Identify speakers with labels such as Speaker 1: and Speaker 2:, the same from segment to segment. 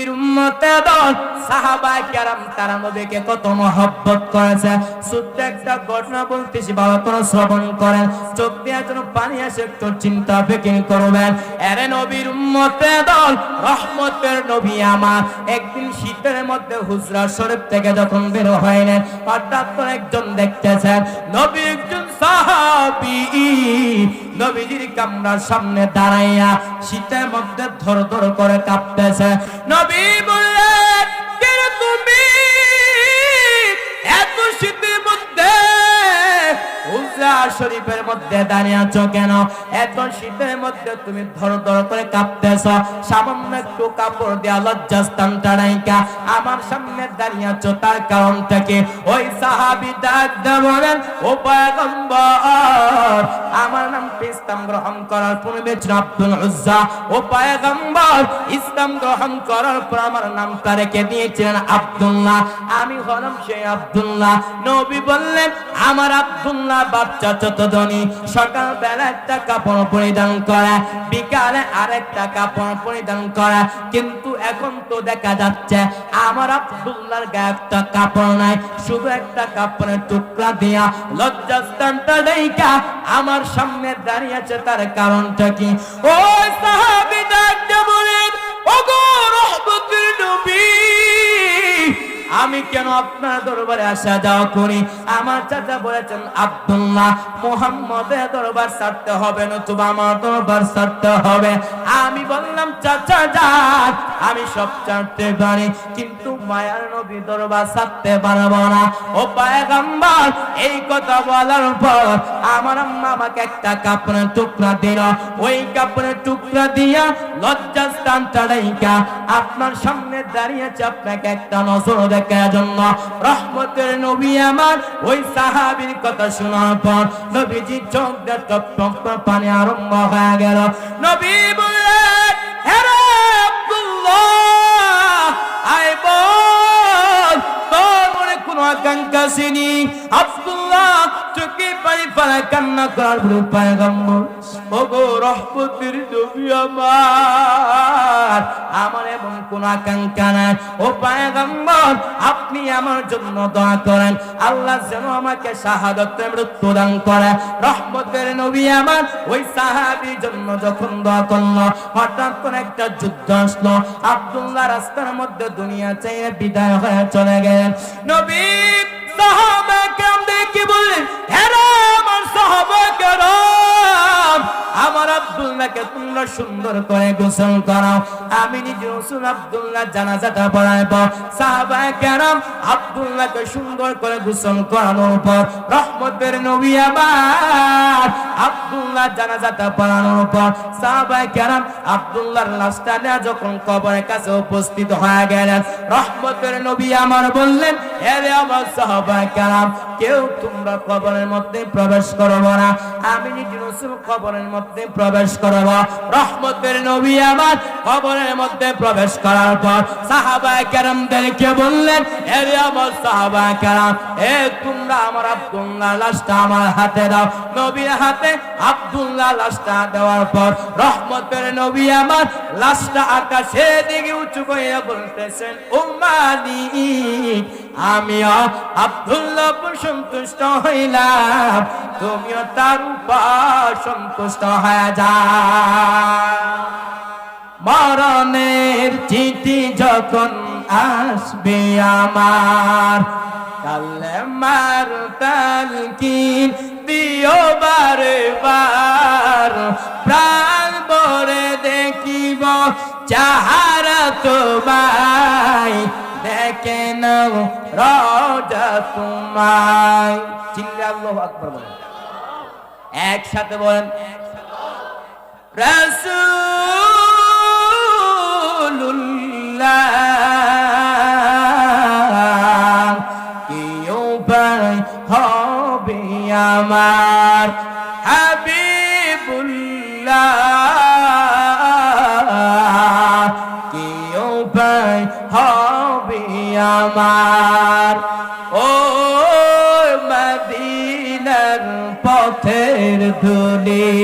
Speaker 1: নবীর উম্মতের দল সাহাবায়ে কেরাম তারা নবীকে কত মহব্বত করেছে। ছোট্ট একটা ঘটনা বলতেছি, বাবা তোরা শ্রবণ করেন, চোখ দিয়ে যেন পানি আসে, একটু চিন্তা ফিকির করবেন। এরে নবীর উম্মতের দল, রহমতের নবী আমার একদিন শীতের মধ্যে হুজরা শরীফ থেকে যখন বের হইলেন, হঠাৎ করে একজন দেখতেছেন নবী একজন সাহাবী নবীজির কামরার সামনে দাঁড়াইয়া শীতের মধ্যে ধর ধর করে কাঁপতেছে। নবী বললেন, কে তুমি এত শীতের মধ্যে হুজরা শরীফের মধ্যে দাঁড়িয়ে আছো কেন? এত শীতের মধ্যে তুমি ধর ধর করে কাঁপতেছ, সামান্য একটু কাপড় দিয়া লজ্জাস্থানটা রাইখা আমার সামনে দাঁড়িয়ে আছো, তার কারণটা কি? ওই সাহাবী ডাক দিয়ে বলেন, ও পয়গম্বর, আমার নাম ইসলাম গ্রহণ করার পূর্বে ছিল আব্দুল উজ্জা। ও পয়গম্বর, ইসলাম গ্রহণ করার পর আমার নামটা রেখে দিয়েছিলেন আব্দুল্লাহ, আমি হলাম সেই আব্দুল্লাহ। নবী বললেন, আমার আব্দুল্লাহ বাচ্চা যত ধনী, সকাল বেলা একটা কাপড় পরিধান করে, বিকালে আরেকটা কাপড় পরিধান করে, কিন্তু এখন তো দেখা যাচ্ছে আমার আব্দুল্লাহর গায়ে একটা কাপড় নাই, শুধু একটা কাপড়ের টুকরা দিয়া লজ্জাস্থানটা ঢাকা আমার সামনে দাঁড়িয়ে আছে, তার কারণটা কি? ওই সাহাবী ডাকতে বলেন, ওগো রহমতের নবী, আমি কেন আপনার দরবারে আসা যাওয়া করি? আমার চাচা বলেছেন, আব্দুল্লাহ, মুহাম্মদের দরবার ছাড়তে হবে, নতুবা আমার দরবার ছাড়তে হবে। আমি বললাম, চাচা যান, আমি সব ছাড়তে পারি, কিন্তু মায়ার নবী দরবার ছাড়তে পারবো না। ও পয়গম্বর, এই কথা বলার পর আমার আম্মা আমাকে একটা কাপড়ের টুকরা দিল, ওই কাপড়ের টুকরা দিয়া লজ্জাস্থানটা রাইখা আপনার সামনে দাঁড়িয়েছে, আপনাকে একটা নজর দেখার জন্য। রহমতের নবী আমার ওই সাহাবীর কথা শোনার পর নবীজি চোখ দিয়ে টপ টপ পানি আরম্ভ হয়ে গেল। নবী বললেন, হে আব্দুল্লাহ, আয় বল, তোর মনে কোনো আকাঙ্ক্ষা ছিনি? আব্দুল্লাহ চোখে পানি ফেলা কান্না করার পর পয়গম্বর, ওগো রহমতের নবী আমার, আমার এমন কোন আকাঙ্ক্ষা নাই। ও পয়গম্বর, আপনি আমার জন্য দোয়া করেন, আল্লাহ যেন আমাকে শাহাদাতের মৃত্যু দান করে। রহমতের নবী আমার ওই সাহাবীর জন্য যখন দোয়া করলো, হঠাৎ করে একটা যুদ্ধ আসলো, আব্দুল্লাহ রাস্তার মধ্যে দুনিয়া ছেড়ে বিদায় হয়ে চলে গেলেন। নবী সাহাবা কেরামদেরকে বললেন, হে আমার সাহাবা কেরাম, আমার আব্দুল্লাহকে তোমরা সুন্দর করে গোসল করাও, আমি নিজে রাসূল আব্দুল্লাহ জানাজাটা পড়াইব। সাহাবায়ে কেরাম আব্দুল্লাহকে সুন্দর করে গোসল করানোর পর রহমতের নবী আমার আব্দুল্লাহ জানাজাটা পড়ানোর পর সাহাবায়ে কেরাম আব্দুল্লাহর লাশটা নিয়ে যখন কবরের কাছে উপস্থিত হয়ে গেলেন, রহমতের নবী আমার বললেন, হে আমার সাহাবায়ে কেরাম, কেউ তোমরা কবরের মধ্যে প্রবেশ করবে না, আমি নিজে রাসূল কবরের মধ্যে প্রবেশ করব। রহমতের নবী আমার কবরের মধ্যে প্রবেশ করার পর সাহাবায়ে কেরামদেরকে বললেন, হে আমার সাহাবায়ে কেরাম, এ তোমরা আমার আব্দুল্লাহ লাশটা আমার হাতে দাও। নবীর হাতে আব্দুল্লাহ লাশটা দেওয়ার পর রহমতের নবী আমার লাশটা আকাশের দিকে উঁচু করে বলতেছেন, উম্মানি, আমিও আব্দুল্লাহ সন্তুষ্ট হইলাম, তুমিও তার উপর সন্তুষ্ট হয়ে যাও। মরণের চিঠি যখন আসবে আমার, কালেমার তালকিন দিও বারে বার, প্রাণ ভরে দেখিব চাহারা তোমায়, দেখে নাও রওজা তোমায়। চিল্লা আল্লাহু আকবার বলেন, একসাথে বলেন, রাসূলুল্লাহ কি উপায় হবে আমার, হাবিবুল্লাহ কি উপায় হবে আমার, ও মদিনার পথের ধুলি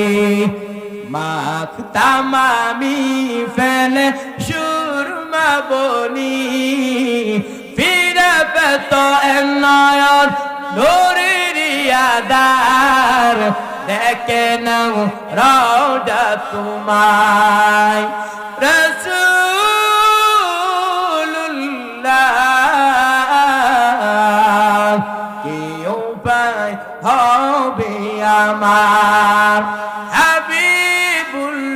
Speaker 1: মাখতাম আমি ফেলে সুরমা মা বনি ফিরে পেত নয়ন নূরের আধার দেখে নাও রওজা তোমায় রাসূলুল্লাহ কি উপায় হবে আমার হাবিবুল্লাহ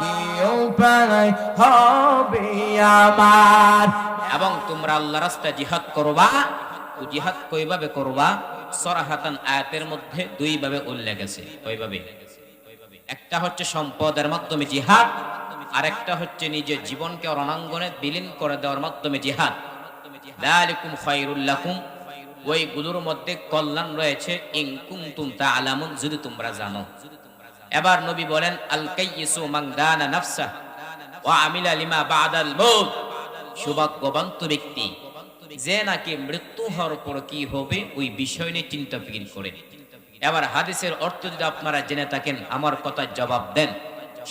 Speaker 1: কি উপায় হবে আমার।
Speaker 2: এবং তোমরা আল্লাহর রাস্তায় জিহাদ করবা। ও জিহাদ কয়ভাবে করবা? সরাহাতান আয়াতের মধ্যে দুই ভাবে উল্লেখ আছে। কয়ভাবে? একটা হচ্ছে সম্পদের মাধ্যমে জিহাদ, আর একটা হচ্ছে নিজের জীবনকে রণাঙ্গনে বিলীন করে দেওয়ার মাধ্যমে জিহাদ। যালিকুম খায়রুল লাকুম, ওইগুলোর মধ্যে কল্যাণ রয়েছে ইন কুনতুম তা'লামুন, যদি তোমরা জানো। এবার নবী বলেন আল কাইয়িসু মান দানা নাফসা ওয়া আমিলা লিমা বাদাল মউত, সৌভাগ্যবান ব্যক্তি যে নাকি মৃত্যু হওয়ার পর কি হবে ওই বিষয় নিয়ে চিন্তা ফিকির করে। এবার হাদিসের অর্থ যদি আপনারা জেনে থাকেন আমার কথার জবাব দেন।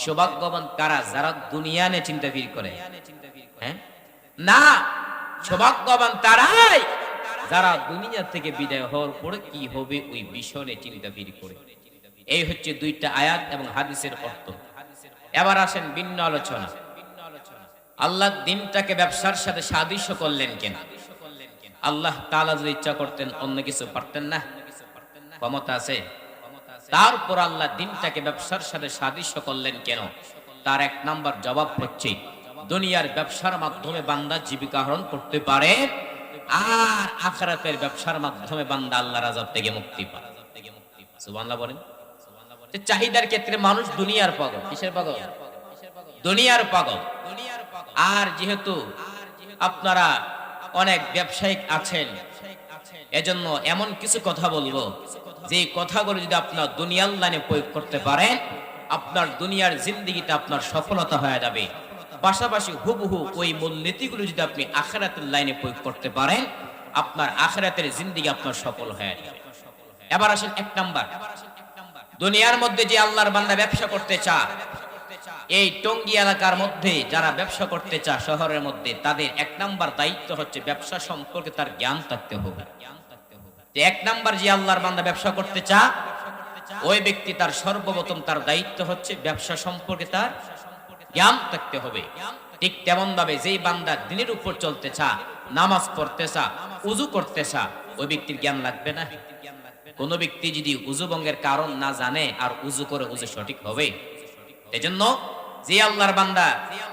Speaker 2: সৌভাগ্যবান কারা? যারা দুনিয়া নিয়ে চিন্তা ফিকির করে। হ্যাঁ না, সৌভাগ্যবান তারাই যারা দুনিয়া থেকে বিদায় হওয়ার পরে কি হবে ওই বিষয় নিয়ে চিন্তা ফিকির করে। এই হচ্ছে দুইটা আয়াত এবং হাদিসের অর্থ। এবার আসেন ভিন্ন আলোচনা। আল্লাহ দিনটাকে ব্যবসার সাথে সাদৃশ্য করলেন কেন? আল্লাহ তাআলা যদি ইচ্ছা করতেন অন্য কিছু পারতেন না? ক্ষমতা আছে। তারপর আল্লাহ দিনটাকে ব্যবসার সাথে সাদৃশ্য করলেন কেন? তার এক নাম্বার জবাব হচ্ছে দুনিয়ার ব্যবসার মাধ্যমে বান্দা জীবিকা আহরণ করতে পারে, আর আখিরাতের ব্যবসার মাধ্যমে বান্দা আল্লাহর আযাব থেকে মুক্তি পায়। সুবহানাল্লাহ বলেন। চাহিদার ক্ষেত্রে মানুষ দুনিয়ার পাগল। কিসের পাগল? দুনিয়ার পাগল। আর যেহেতু আপনারা অনেক ব্যবসায়িক আছেন, এজন্য এমন কিছু কথা বলবো যে কথাগুলো যদি আপনার দুনিয়ার লাইনে প্রয়োগ করতে পারেন, আপনার দুনিয়ার জিন্দেগিতে আপনার সফলতা হয়ে যাবে। পাশাপাশি হুবহু ওই মূলনীতিগুলো যদি আপনি আখিরাতের লাইনে প্রয়োগ করতে পারেন, আপনার আখিরাতের জিন্দেগি আপনার সফল হয়ে যাবে। এবার আসেন এক নাম্বার, দুনিয়ার মধ্যে যে আল্লাহর বান্দা ব্যবসা করতে চায়, এই টঙ্গী এলাকার মধ্যে যারা ব্যবসা করতে চায় শহরের মধ্যে, তাদের এক নাম্বার দায়িত্ব হচ্ছে ব্যবসা সম্পর্কে তার জ্ঞান থাকতে হবে। এক নাম্বার যে আল্লাহর বান্দা ব্যবসা করতে চায় ওই ব্যক্তি তার সর্বপ্রথম তার দায়িত্ব হচ্ছে ব্যবসা সম্পর্কে তার জ্ঞান থাকতে হবে। ঠিক তেমন ভাবে যেই বান্দা দিনের উপর চলতে চায়, নামাজ পড়তে চায়, উযু করতে চায়, ওই ব্যক্তির জ্ঞান লাগবে না? কোন ব্যক্তি যদি উযু ভঙ্গের কারণ না জানে আর উযু করে উযু সঠিক হবে? এজন্য যে আল্লাহর বান্দা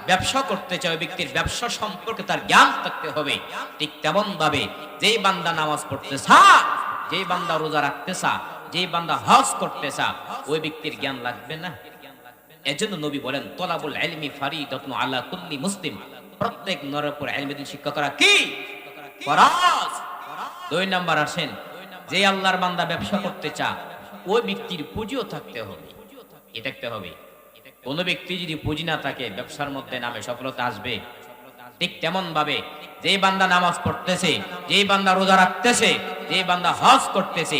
Speaker 2: ব্যবসা করতে চায় ওই ব্যক্তির ব্যবসা সম্পর্কে তার জ্ঞান থাকতে হবে। ঠিক তেমন ভাবে যেই বান্দা নামাজ পড়তে চায়, যেই বান্দা রোজা রাখতে চায়, যেই বান্দা হজ করতে চায়, ওই ব্যক্তির জ্ঞান লাগবে না? এজন্য নবী বলেন তলাবুল ইলমি ফারিদাতুন আলা কুল্লি মুসলিম, প্রত্যেক নরের উপর ইলমের শিক্ষা করা কি ফরজ। দুই নাম্বার আসেন, যে আল্লাহর বান্দা ব্যবসা করতে চায় ওই ব্যক্তির পুঁজিও থাকতে হবে। কি থাকতে হবে? কোন ব্যক্তি যদি পুঁজি না থাকে ব্যবসার মধ্যে নামে সফলতা আসবে? ঠিক তেমন ভাবে যেই বান্দা নামাজ পড়তেছে, যেই বান্দা রোজা রাখতেছে, যেই বান্দা হজ করতেছে,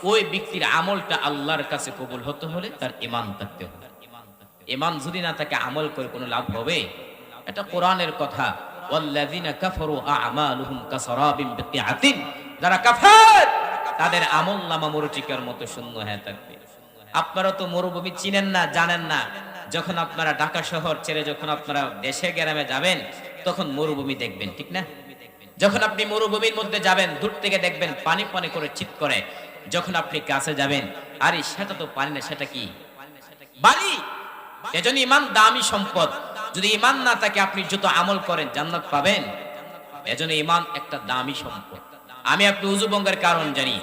Speaker 2: ওই ব্যক্তির আমলটা আল্লাহর কাছে কবুল হতে হলে তার ঈমান থাকতে হবে। ঈমান যদি না থাকে আমল করে কোনো লাভ হবে? এটা কোরআনের কথা, ওয়াল্লাযিনা কাফারু আ'মালুহুম কাসারাবিন বিকিআতিন, যারা কাফের তাদের আমলনামা মরুচিকার মতো শূন্য হয়ে থাকবে। আপনারা তো মরুভূমি চিনেন না, জানেন না। যখন আপনারা ঢাকা শহর ছেড়ে যখন আপনারা দেশে গ্রামে যাবেন তখন মরুভূমি দেখবেন, ঠিক না? যখন আপনি মরুভূমির মধ্যে যাবেন দূর থেকে দেখবেন পানি পানি করে চিৎ করে। যখন আপনি কাছে যাবেন, আরে সেটা তো পানি না, সেটা কি? বালি। এজন্য ঈমান দামি সম্পদ। যদি ঈমান না থাকে আপনি যত আমল করেন জান্নাত পাবেন? এজন্য ঈমান একটা দামি সম্পদ। আমি আপনি উযু ভঙ্গের কারণ জানি,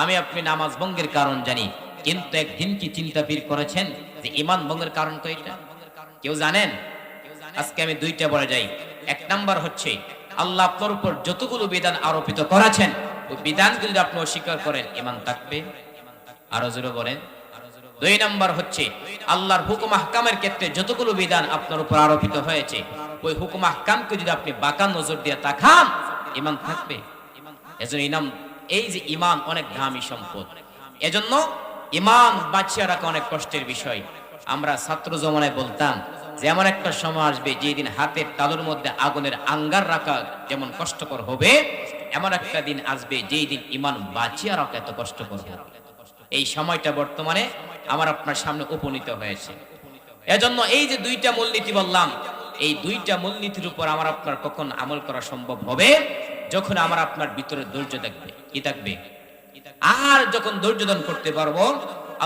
Speaker 2: আমি আপনি নামাজ ভঙ্গের কারণ জানি, কিন্তু একদিন কি চিন্তা ফির করেছেন যে ঈমান ভঙ্গের কারণ কয়টা? কেউ জানেন? আজকে আমি দুইটা বলে যাই। এক নাম্বার হচ্ছে আল্লাহ আপনার উপর যতগুলো বিধান আরোপিত করেছেন ওই বিধানগুলো যদি আপনি অস্বীকার করেন ঈমান থাকবে? আরো জোরে বলেন। দুই নাম্বার হচ্ছে আল্লাহর হুকুম আহকামের ক্ষেত্রে যতগুলো বিধান আপনার উপর আরোপিত হয়েছে ওই হুকুম আহকামকে যদি আপনি বাঁকা নজর দিয়ে তাকান ঈমান থাকবে? এজন্য এই যে ঈমান অনেক দামি সম্পদ। এজন্য ঈমান বাঁচিয়ে রাখা অনেক কষ্টের বিষয়। আমরা ছাত্র জমানায় বলতাম যেমন একটা সময় আসবে যেদিন হাতের তালুর মধ্যে আগুনের আঙ্গার রাখা যেমন কষ্টকর হবে, এমন একটা দিন আসবে যেই দিন ঈমান বাঁচিয়ে রাখা এত কষ্টকর হবে। এই সময়টা বর্তমানে আমার আপনার সামনে উপনীত হয়েছে। এজন্য এই যে দুইটা মূলনীতি বললাম, এই দুইটা মূলনীতির উপর আমার আপনার কখন আমল করা সম্ভব হবে? যখন আমার আপনার ভিতরে ধৈর্য থাকবে। কি থাকবে? আর যখন ধৈর্য দান করতে পারবো,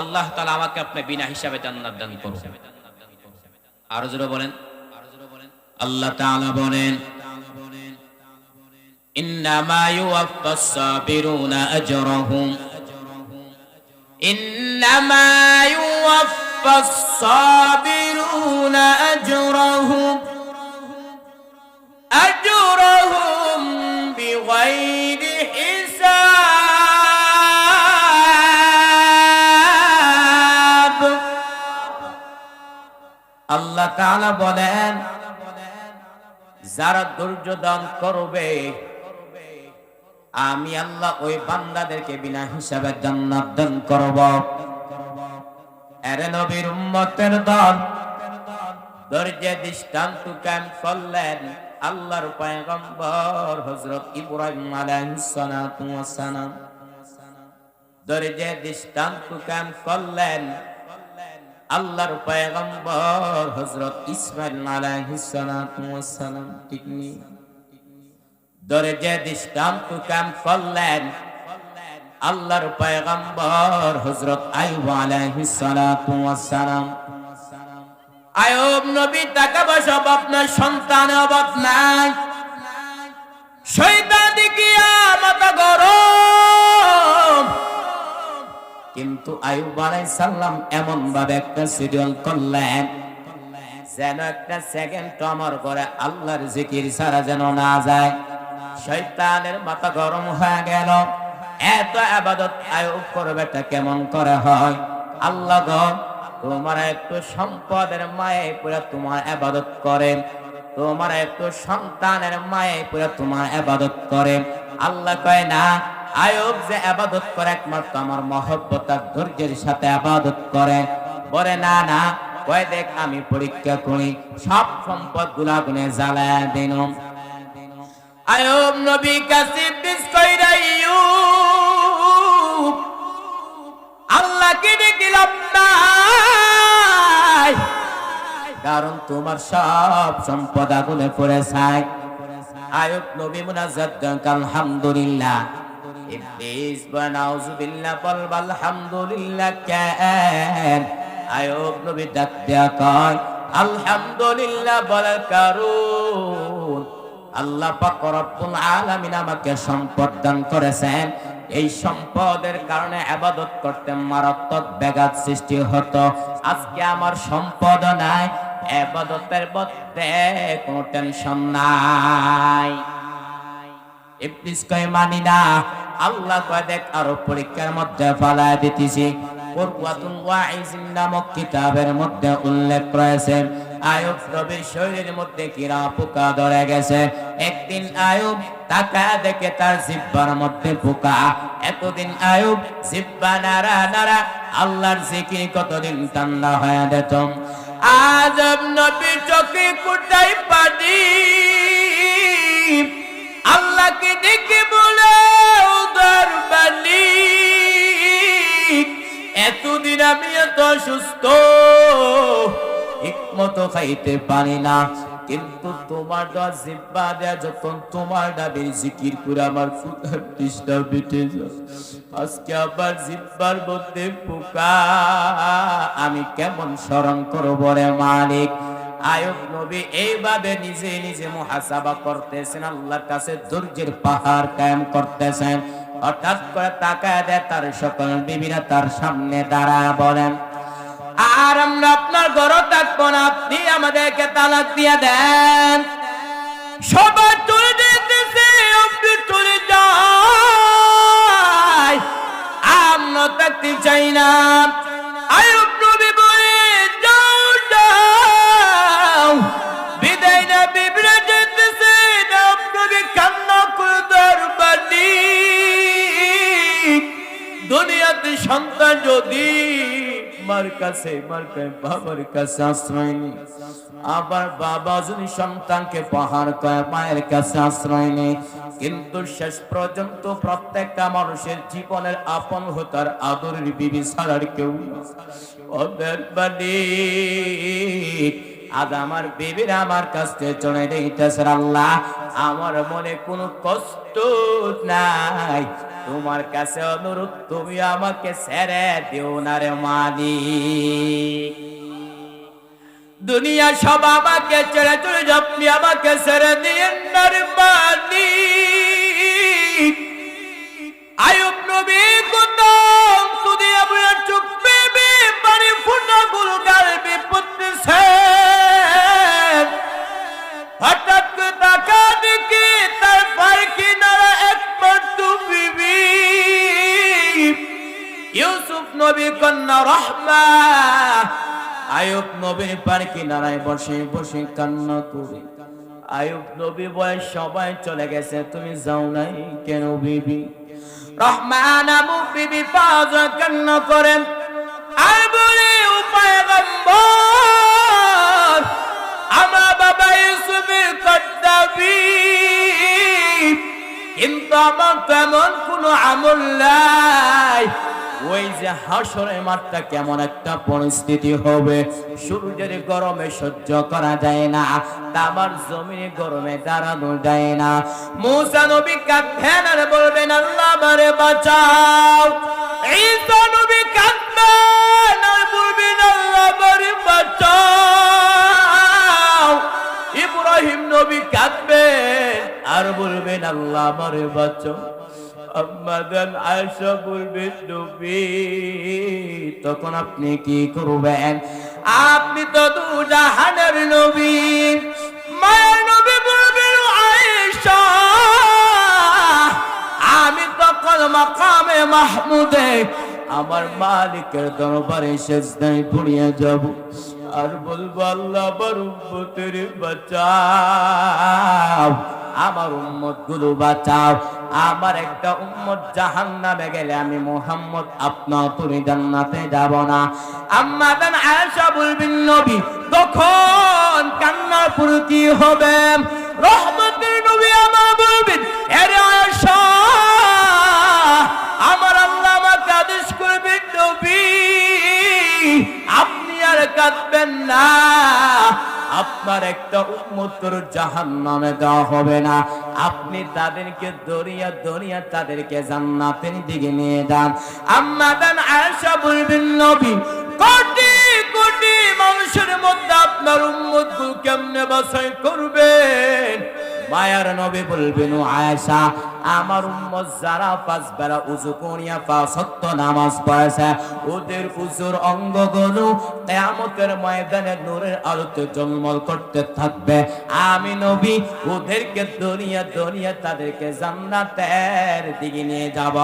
Speaker 2: আল্লাহ তাআলা আমাকে আপনি বিনা হিসাবে জান্নাত দান করবেন। আরো জোরে বলেন। আল্লাহ তাআলা বলেন, ইন্নামা ইউওয়াফাস সাবিরুনা আজরাহুম, ইন্নামা ইউওয়াফাস সাবিরুনা আজরাহুম আজরাহুম বিগাইরি হিসাব। আল্লাহ তাআলা বলেন, যারা ধৈর্য দান করবে আমি আল্লাহ ওই বান্দাদেরকে বিনা হিসাবে জান্নাত দান করব। আরে নবীর উম্মতের দল ধৈর্যের দৃষ্টান্ত কায়েম করলেন আল্লাহর পয়গম্বর হযরত ইব্রাহিম আলাইহিস সালাতু ওয়াস সালাম। ধৈর্যের দৃষ্টান্ত কায়েম করলেন আল্লাহর পয়গম্বর হযরত ইসমাঈল আলাইহিস সালাতু ওয়াস সালাম। ঠিক নেই? ধৈর্যের দৃষ্টান্ত কায়েম করলেন আল্লাহর পয়গম্বর হযরত আইয়ুব আলাইহিস সালাতু ওয়াস সালাম। আইয়ুব নবী টাকা পয়সা অভাব নাই, সন্তানের অভাব নাই, শয়তান দেখিয়া মাথা গরম, কিন্তু আইয়ুব আলাইহিস সালাম এমন ভাবে একটা শিডিউল করলেন যেন একটা সেকেন্ড আমার করে আল্লাহর জিকির ছাড়া যেন না যায়। শয়তানের মাথা গরম হয়ে গেল, এত ইবাদত আইয়ুব করবেটা কেমন করে হয়? আল্লাহ গো, তোমার একটু সম্পদের মায়ে পুরা তোমার ইবাদত করে, তোমার একটু সন্তানের মায়ে পুরা তোমার ইবাদত করে। আল্লাহ কয় না, আইয়ুব যে ইবাদত করে একমাত্র আমার মহব্বত আর ধৈর্যের সাথে ইবাদত করে। বলে না না, কয় দেখ আমি পরীক্ষা করি, সব সম্পদ গুলা গুনে জ্বালায় দিন। আইয়ুব নবী কাছে বিশ কইরা আইয়ুব আল্লাহকে ডেকে লাভ নাই, কারণ তোমার সব সম্পদ আগুনে পড়ে ছাই। আইয়ুব নবী মুনাজ্জাত গান আলহামদুলিল্লাহ, ইবলিস বানাউযুবিল্লাহ বল আলহামদুলিল্লাহ কেন? আইয়ুব নবী ডাক দেয়া কয় আলহামদুলিল্লাহ বলার কারণ আল্লাহ পাক রব্বুল আলামিন আমাকে সম্পদ দান করেছেন। এই সম্পদের কারণে ইবাদত করতে মারাত্মক ব্যাঘাত সৃষ্টি হতো। আজকে আমার সম্পদ নাই, ইবাদতের মধ্যে কোনো টেনশন নাই। ইবলিস কয় মানি না। আল্লাহ কয় দেখ আরো পরীক্ষার মধ্যে ফালায় দিতেছি। কুরওয়াতুল ওয়াইজিন নামক কিতাবের মধ্যে উল্লেখ রয়েছে আইয়ুব নবীর শরীরের মধ্যে কিরা পোকা ধরে গেছে। একদিন আইয়ুব তাকায় দেখে তার জিহ্বার মধ্যে পোকা। এতদিন আইয়ুব জিহ্বা নাড়া নাড়া আল্লাহর জিকির কতদিন ঠান্ডা হয়ে যেত। আজ নবী চোখে কুটাই পানি, আল্লাহকে দেখে বলে উদার বালি, এতদিন আমি এত সুস্থ ঠিকমতো খাইতে পারি না, কিন্তু তোমার দেওয়া জিহ্বা দেয়া যখন তোমার নামের জিকির করে আমার ক্ষুধার তৃষ্ণা মিটে যায়। আজকে আবার জিহ্বার মধ্যে পোকা, আমি কেমন স্মরণ করব রে মালিক? আইয়ুব নবী এইভাবে নিজে নিজে মুহাসাবা করতেছেন, আল্লাহর কাছে ধৈর্যের পাহাড় কায়েম করতেছেন। হঠাৎ করে তাকায় দেয় তার সকল বিবিরা তার সামনে দাঁড়ায় বলেন, আর আমরা আপনার ঘরে থাকবো না, আপনি আমাদেরকে তালাক দিয়ে দেন। সবাই চলে যেতেছে, আপনি চলে যান, আমরা থাকতে চাই না। আইয়ুব নবী বলে যাও যাও, বিদায় না বিবিরা যেতেছে, নবী কান্না করে দরবানি। দুনিয়াতে সন্তান যদি
Speaker 1: মার কাছে বাবার কাছে আশ্রয় নেই, আবার বাবা যদি সন্তানকে পাহাড় করে মায়ের কাছে আশ্রয় নেই, কিন্তু শেষ পর্যন্ত প্রত্যেকটা মানুষের জীবনের আপন হতার আদরের বিবি ছাড়ার কেউ ওদের বাড়ি। আজ আমার বিবির আমার কাছে চলে দিতেছে, আল্লাহ আমার মনে কোনো কষ্ট নাই, তোমার কাছে অনুরোধ তুমি আমাকে ছেড়ে দিও না রে মালিক। দুনিয়া সব আমাকে ছেড়ে চলে যাও, আপনি আমাকে ছেড়ে দিয়েন না রে মালিক। আয়ুব নবী কদম তুদি আপনার চোখ বেবে পানি ফুটা গুলো গালবে পড়তেছে, হঠাৎ করে তাকা দেখি তার পার কিনারা একমাত্র বিবি ইউসুফ নবী কন্যা রহমা। আয়ুব নবীর পার কিনারায় বসে বসে কান্না করে। আয়ুব নবী বয়স সবাই চলে গেছে, তুমি যাও নাই কেন বিবি? রহমান আবু বিবি পাঁচ কান্না করেন আর বলে উপায় গম্বর, আমার বাবা ইউসুফের কদ্দাবি, কিন্তু আমার তেমন কোনো আমল নাই। ওই যে হাসরের মাঠটা কেমন একটা পরিস্থিতি হবে, সূর্যের গরমে সহ্য করা যায় না, তামার জমিনে গরমে দাঁড়ানো যায় না। মুসা নবী কাঁদবেন আর বলবেন আল্লাহ আমারে বাঁচাও। ঈসা নবী কাঁদবেন আর বলবেন আল্লাহ আমারে বাঁচাও। ইব্রাহিম নবী কাঁদবেন আর বলবেন আল্লাহ আমারে বাঁচাও। আম্মাদান আয়েশা বলবেন নবী, তখন আপনি কি করবেন? আপনি তো দুজাহানের নবী। মায়ের নবী বলবেন আয়েশা, আমি তখন মাকামে মাহমুদে আমার মালিকের দরবারে সেজদায় পড়িয়া যাব আর বলবো আল্লাহ আমার উম্মতের বাঁচাও, আমার উম্মত গুলো বাঁচাও। আমার একটা উম্মত জাহান্নামে গেলে আমি মুহাম্মদ আপনার তোরে জান্নাতে যাব না। আম্মাদান আয়েশা বলবেন নবী, তখন কান্নার পর কি হবে? রহমতের নবী আমার বলবেন, আরে আয়েশা আমার আল্লাহ আমাকে আদেশ করবেন নবী আপনি আর কাঁদবেন না, আপনার একটা উম্মতের জাহান্নামে দেওয়া হবে না, আপনি তাদেরকে দরিয়া দরিয়া তাদেরকে জান্নাতের দিকে নিয়ে যান। আম্মাদান আয়েশা বলবেন নবী, কোটি কোটি মানুষের মধ্যে আপনার উম্মতগুলো কেমনে বাছাই করবেন? মায়ার নবী বলবেন আয়েশা, আমার উম্মত যারা পাঁচ বেলা উযু করিয়া পাঁচ ওয়াক্ত নামাজ পড়েছে, ওদের উযুর অঙ্গগুলো কিয়ামতের ময়দানে নূরের আলোতে ঝলমল করতে থাকবে। আমি নবী ওদেরকে দুনিয়া দুনিয়া তাদেরকে জান্নাতের দিকে নিয়ে যাব।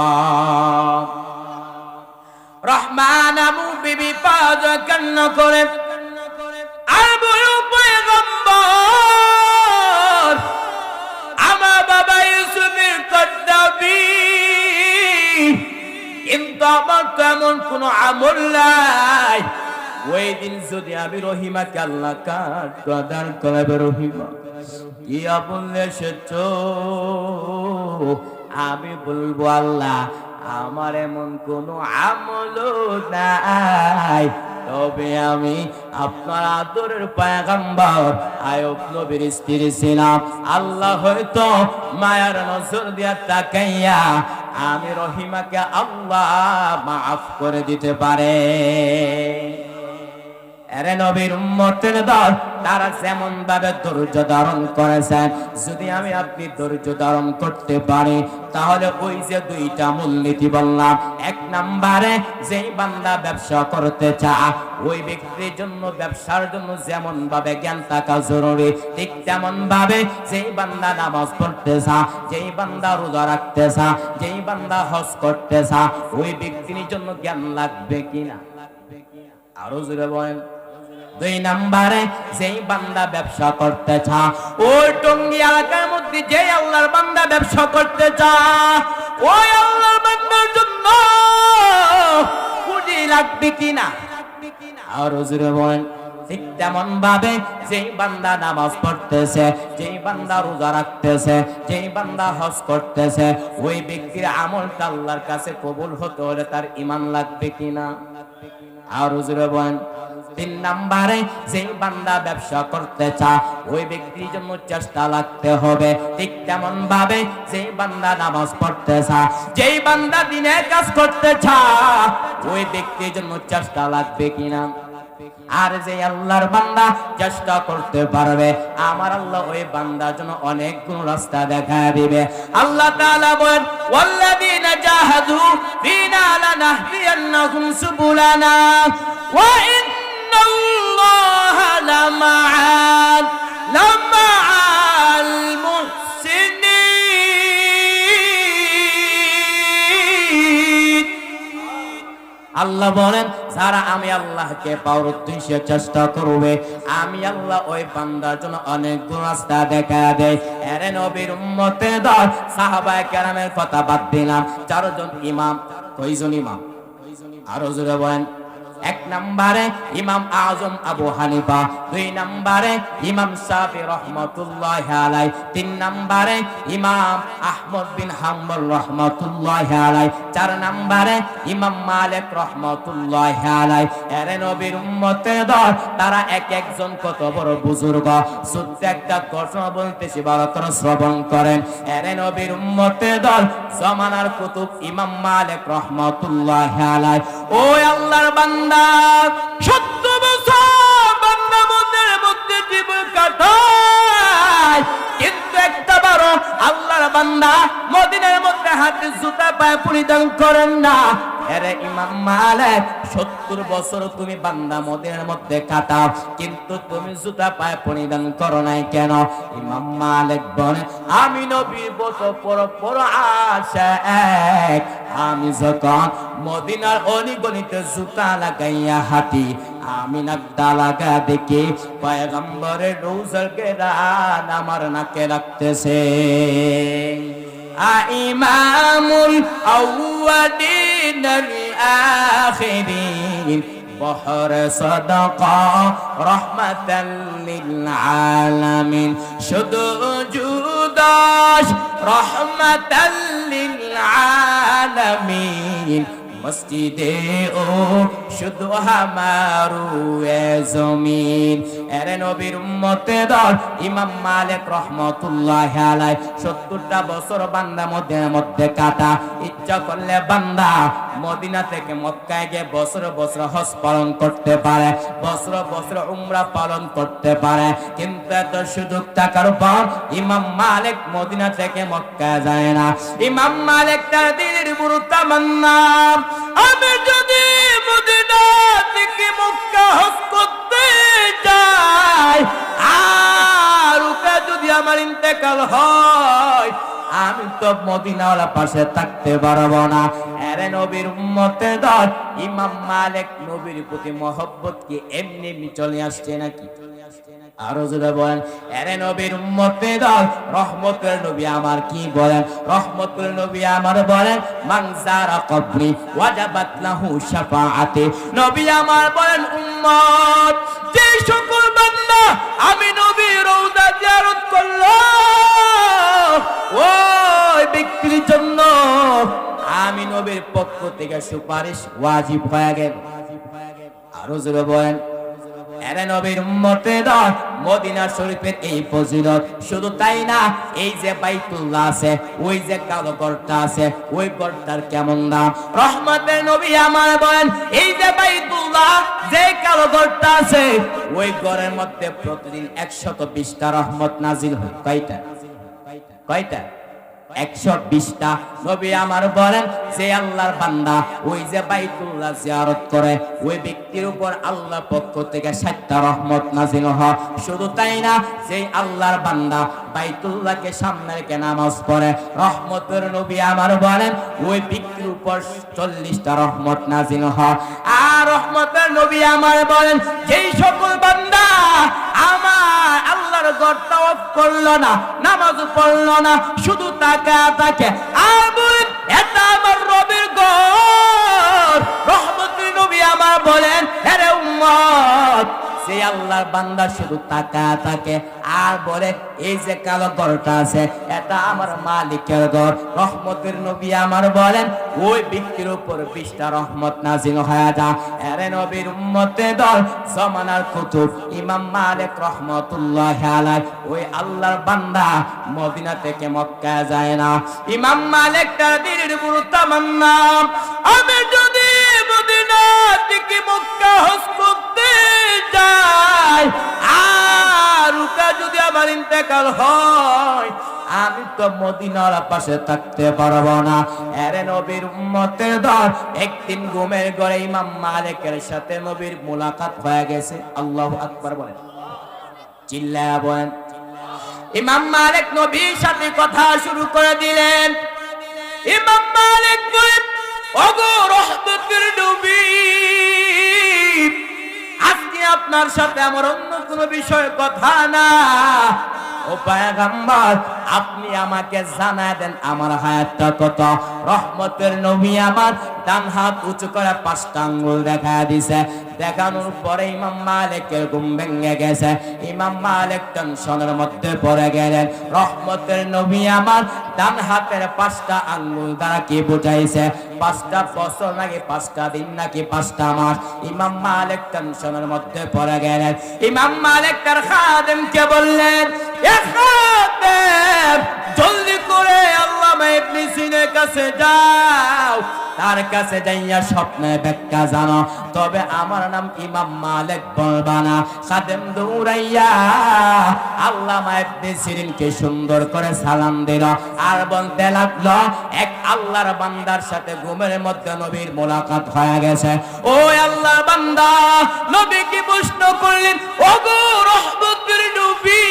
Speaker 1: রহমান আবু বিবি পাঁচ কান্না করে আর বলো পয়গম্বর, আমার বাবা ইউসুফের কদ্দাবি, কিন্তু আমার তো এমন কোন আমল নাই। ওই দিন যদি আমি রহিমাকে আল্লাহ কাঠ প্রদান করবে, রহিমা কি বললে এসেছ? আমি বলবো আল্লাহ আমার এমন কোন আমল নাই, তবে আমি আপনার আদরের পয়গম্বর আয়ুব নবীর স্ত্রী ছিলাম। আল্লাহ হয়তো মায়ার নজর দিয়া তাকাইয়া আমি রহিমাকে আল্লাহ মাফ করে দিতে পারে। আরে নবীর উম্মতের দল তারা যেমন ভাবে ধৈর্য ধারণ করেছেন, যদি আমি আপনি ধৈর্য ধারণ করতে পারি তাহলে ওই যে দুইটা মূলনীতি বললাম, এক নম্বরে যেই বান্দা ব্যবসা করতে চায় ওই ব্যক্তির জন্য ব্যবসার জন্য যেমন ভাবে জ্ঞান থাকা জরুরি, ঠিক তেমন ভাবে যেই বান্দা নামাজ পড়তে চায়, যেই বান্দা রোজা রাখতে চায়, যেই বান্দা হজ করতে চায় ওই ব্যক্তির জন্য জ্ঞান লাগবে কিনা? আরো জোরে বলেন। দুই নম্বরে যেই বান্দা ব্যবসা করতে চায় ওই টঙ্গী এলাকার মধ্যে যে আল্লাহর বান্দা ব্যবসা করতে চায় ওই আল্লাহর বান্দার জন্য পুঁজি লাগবে কিনা? আর জোরে বলেন। ঠিক তেমন ভাবে যেই বান্দা নামাজ পড়তেছে, যেই বান্দা রোজা রাখতেছে, যেই বান্দা হজ করতেছে, ওই ব্যক্তির আমলটা আল্লাহর কাছে কবুল হতে হলে তার ঈমান লাগবে কিনা? আর জোরে বলেন। 3 নম্বরে যেই বান্দা ব্যবসা করতে চায় ওই ব্যক্তির জন্য চেষ্টা লাগতে হবে। ঠিক তেমন ভাবে যেই বান্দা নামাজ পড়তে চায়, যেই বান্দা দিনের কাজ করতে চায় ওই ব্যক্তির জন্য চেষ্টা লাগবে কিনা? আর যে আল্লাহর বান্দা চেষ্টা করতে পারবে, আমার আল্লাহ ওই বান্দার জন্য অনেক কোন রাস্তা দেখায় দিবে। আল্লাহ তাআলা বলেন, ওয়াল্লাযীনা জাহাদু ফীনা লানাহদিয়ান্নাহুম সুবুলানা ওয়া ইন্নাল্লাহা লামা'আল মুহসিনিন। আল্লাহ বলেন, যারা আমি আল্লাহকে পাওয়ার উদ্দেশ্যে চেষ্টা করবে, আমি আল্লাহ ওই বান্দার জন্য অনেক রাস্তা দেখা দেয়। এরে নবীর উম্মতে দল সাহাবায়ে কেরামের কথা বাদ দিলাম, 4 জন ইমাম। কয়জন ইমাম? আরো জোরে বলেন। 1 নম্বরে ইমাম আজম আবু হানিফা, 2 নম্বরে ইমাম শাফি রহমাতুল্লাহি আলাইহি, 3 নম্বরে ইমাম আহমদ বিন হাম্বল রহমাতুল্লাহি আলাইহি, 4 নম্বরে ইমাম মালিক রহমাতুল্লাহি আলাইহি। এর নবীর উম্মতে দল তারা এক একজন কত বড় বুজুর্গ। সত্য একটা ঘটনা বলতেছি, ভালো করে শ্রবণ করেন। এর নবীর উম্মতে দল জামানার কুতুব ইমাম মালিক রহমাতুল্লাহি আলাইহি, ওই আল্লাহর বান্দা 70 বছর বান্দা মনের মধ্যে জীবন কাটায়, কিন্তু একটা বড় আল্লাহর বান্দা মদিনার মধ্যে হাতে জুতা পায়ে পরিধান করেন না। এরে ইমাম মালিক, 70 বছর তুমি বান্দা মদিনার মধ্যে কাটাও, কিন্তু তুমি জুতা পায়ে পরিধান করো নাই কেন? ইমাম মালিক বলে, আমি নবীর পর আশিক, আমি যখন মদিনার অলিগলিতে জুতা লাগাইয়া হাঁটি, আমি নাকটা লাগা দেখি পয়গম্বরের রওজার ঘ্রাণ আমার নাকে লাগতেছে। ইমামুল আউয়ালিন আখিরিন বহর সাদাকা রাহমাতাল লিল আলামিন, শুধু জুদাস রাহমাতাল লিল আলামিন, মসজিদে ও শুধু হামারু এ জমিন। এরে নবীর উম্মতে দল ইমাম মালিক রহমাতুল্লাহি আলাইহি 70টা বছর বান্দা মদিনার মধ্যে কাটা। ইচ্ছা করলে বান্দা মদিনা থেকে মক্কায় গিয়ে বছর বছর হজ পালন করতে পারে, বছর বছর উমরা পালন করতে পারে, কিন্তু এত সুযোগ থাকার পর ইমাম মালিক মদিনা থেকে মক্কায় যায় না। ইমাম মালিক তার দিলের পুরো তামান্না, আমি যদি মদিনা থেকে মক্কা হজ করতে যাই, আর ওকে যদি আমার ইন্তেকাল হয়, আমি তো মদিনাওয়ালা পাশে থাকতে পারবো না। এরে নবীর উম্মতে দল ইমাম মালিক নবীর প্রতি মহব্বত কি এমনি এমনি চলে আসছে নাকি? আরো যদি বলেন, এরে নবীর উম্মতে দল রহমতের নবী আমার কি বলেন? রহমতের নবী আমার বলেন, মান যারা কবরি ওয়াজাবাত লাহু শাফাআতি। নবী আমার বলেন, উম্মত যে সকল বান্দা আমি নবীর রওজা জিয়ারত করলো, ওই ব্যক্তির জন্য আমি নবীর পক্ষ থেকে সুপারিশ ওয়াজিব হয়ে গেল। আরো জোরে বলেন। এরে নবীর উম্মতে দল মদিনা শরীফের এই ফজিলত, শুধু তাই না, এই যে বাইতুল্লাহ আছে, ওই যে কালো ঘরটা আছে, ওই ঘরটার কেমন দাম? রহমতের নবী আমার বলেন, এই যে বাইতুল্লাহ, যে কালো ঘরটা আছে, ওই ঘরের মধ্যে প্রতিদিন 120টা রহমত নাজিল হয়। কয়টা? কয়টা? 120টা। নবী আমার বলেন, যে আল্লাহর বান্দা ওই যে বাইতুল্লাহ জিয়ারত করে, ওই ব্যক্তির উপর আল্লাহর পক্ষ থেকে 60টা রহমত নাযিল হয়। শুধু তাই না, যে আল্লাহর বান্দা বাইতুল্লাহকে সামনে রেখে নামাজ পড়ে, রহমতের নবী আমার বলেন, ওই ব্যক্তির উপর 40টা রহমত নাযিল হয়। আর রহমতের নবী আমার বলেন, যেই সকল বান্দা আমার আল্লাহর ঘরটা ওয়াক করলো না, নামাজ পড়লো না, শুধু তাকে আর বলেন, এটা আমার রবের ঘর। রহমতের নবী আমার বলেন, আরে উম্মত কিয়ামত সেই আল্লাহর বান্দা শুধু তাকায় থাকে আর বলে এই যে কালো ঘরটা আছে এটা আমার মালিকের ঘর। রহমতের নবী আমার বলেন ওই ব্যক্তির উপর 20টা রহমত নাযিল হয়ে যায়। আরে নবীর উম্মতে দল জামানার কুতুব ইমাম মালিক রহমাতুল্লাহি আলাইহি ওই আল্লাহর বান্দা মদিনা থেকে মক্কা যায় না। ইমাম মালিক তার দিনের পুরো তামান্না আমি যদি মদিনা থেকে মক্কা হজ করতে যাই আর উকা যদি আমার ইন্তেকাল হয় আমি তো মদিনার পাশে থাকতে পারবো না। আরে নবীর উম্মতের দল একদিন ঘুমের ঘরে ইমাম মালিকের সাথে নবীর মুলাকাত হয়ে গেছে। আল্লাহু আকবার বলেন, চিল্লায়া বলেন। ইমাম মালিক নবীর সাথে কথা শুরু করে দিলেন। ইমাম মালিক বলেন ওগো রহমতের নবী আজকে আপনার সাথে আমার অন্য কোনো বিষয়ে কথা না। ও পয়গম্বর আপনি আমাকে জানায় দেন আমার হায়াতটা কত। রহমতের নবী আমার ডান হাত উঁচু করে 5টা আঙ্গুল দেখা দিছে। দেখানোর পরে ইমাম মালিকের ঘুম ভেঙে গেছে। ইমাম মালিক টেনশনের মধ্যে পড়ে গেলেন। রহমতের নবী আমার ডান হাতের 5টা আঙ্গুল দ্বারা কি বুঝাইছে? 5টা বছর নাকি 5টা দিন নাকি 5টা মাস? ইমাম মালিক টেনশনের মধ্যে পড়ে গেলেন। ইমাম মালিক তার খাদেমকে বললেন এ খাদেম জলদি করে আল্লামা ইবনে সিনার কাছে যাও, তার কাছে যাইয়া স্বপ্নে ব্যাখ্যা জানো। তবে আমার নাম ইমাম মালিক বলবা না। খাদেম দৌড়াইয়া আল্লামা ইবনে সিরিনকে সুন্দর করে সালাম দিল আর বলতে লাগলো এক আল্লাহর বান্দার সাথে ঘুমের মধ্যে নবীর মুলাকাত হয়ে গেছে। ও আল্লাহর বান্দা নবী কি প্রশ্ন করলেন ওগো রহমতের নবী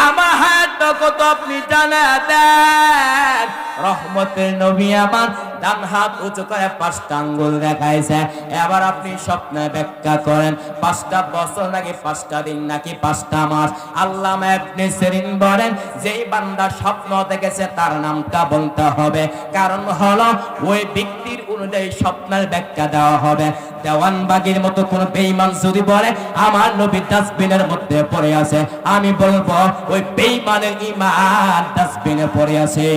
Speaker 1: আমার হাত কত আপনি জানা দেন। রহমতের নবী আমার ডান হাত উঁচু করে 5টা আঙ্গুল দেখাইছে। এবার আপনি স্বপ্নে ব্যাখ্যা করেন 5টা বছর নাকি 5টা দিন নাকি 5টা মাস? আল্লামা ইবনে সিরিন বলেন যেই বান্দা স্বপ্ন দেখেছে তার নামটা বলতে হবে, কারণ হলো ওই ব্যক্তির অনুযায়ী স্বপ্নের ব্যাখ্যা দেওয়া হবে। দেওয়ানবাগীর মতো কোন বেঈমান যদি বলে আমার নবী ডাস্টবিনের মধ্যে পড়ে আছে, আমি বলবো ওই বেঈমানের ঈমান ডাস্টবিনে পড়ে আছে।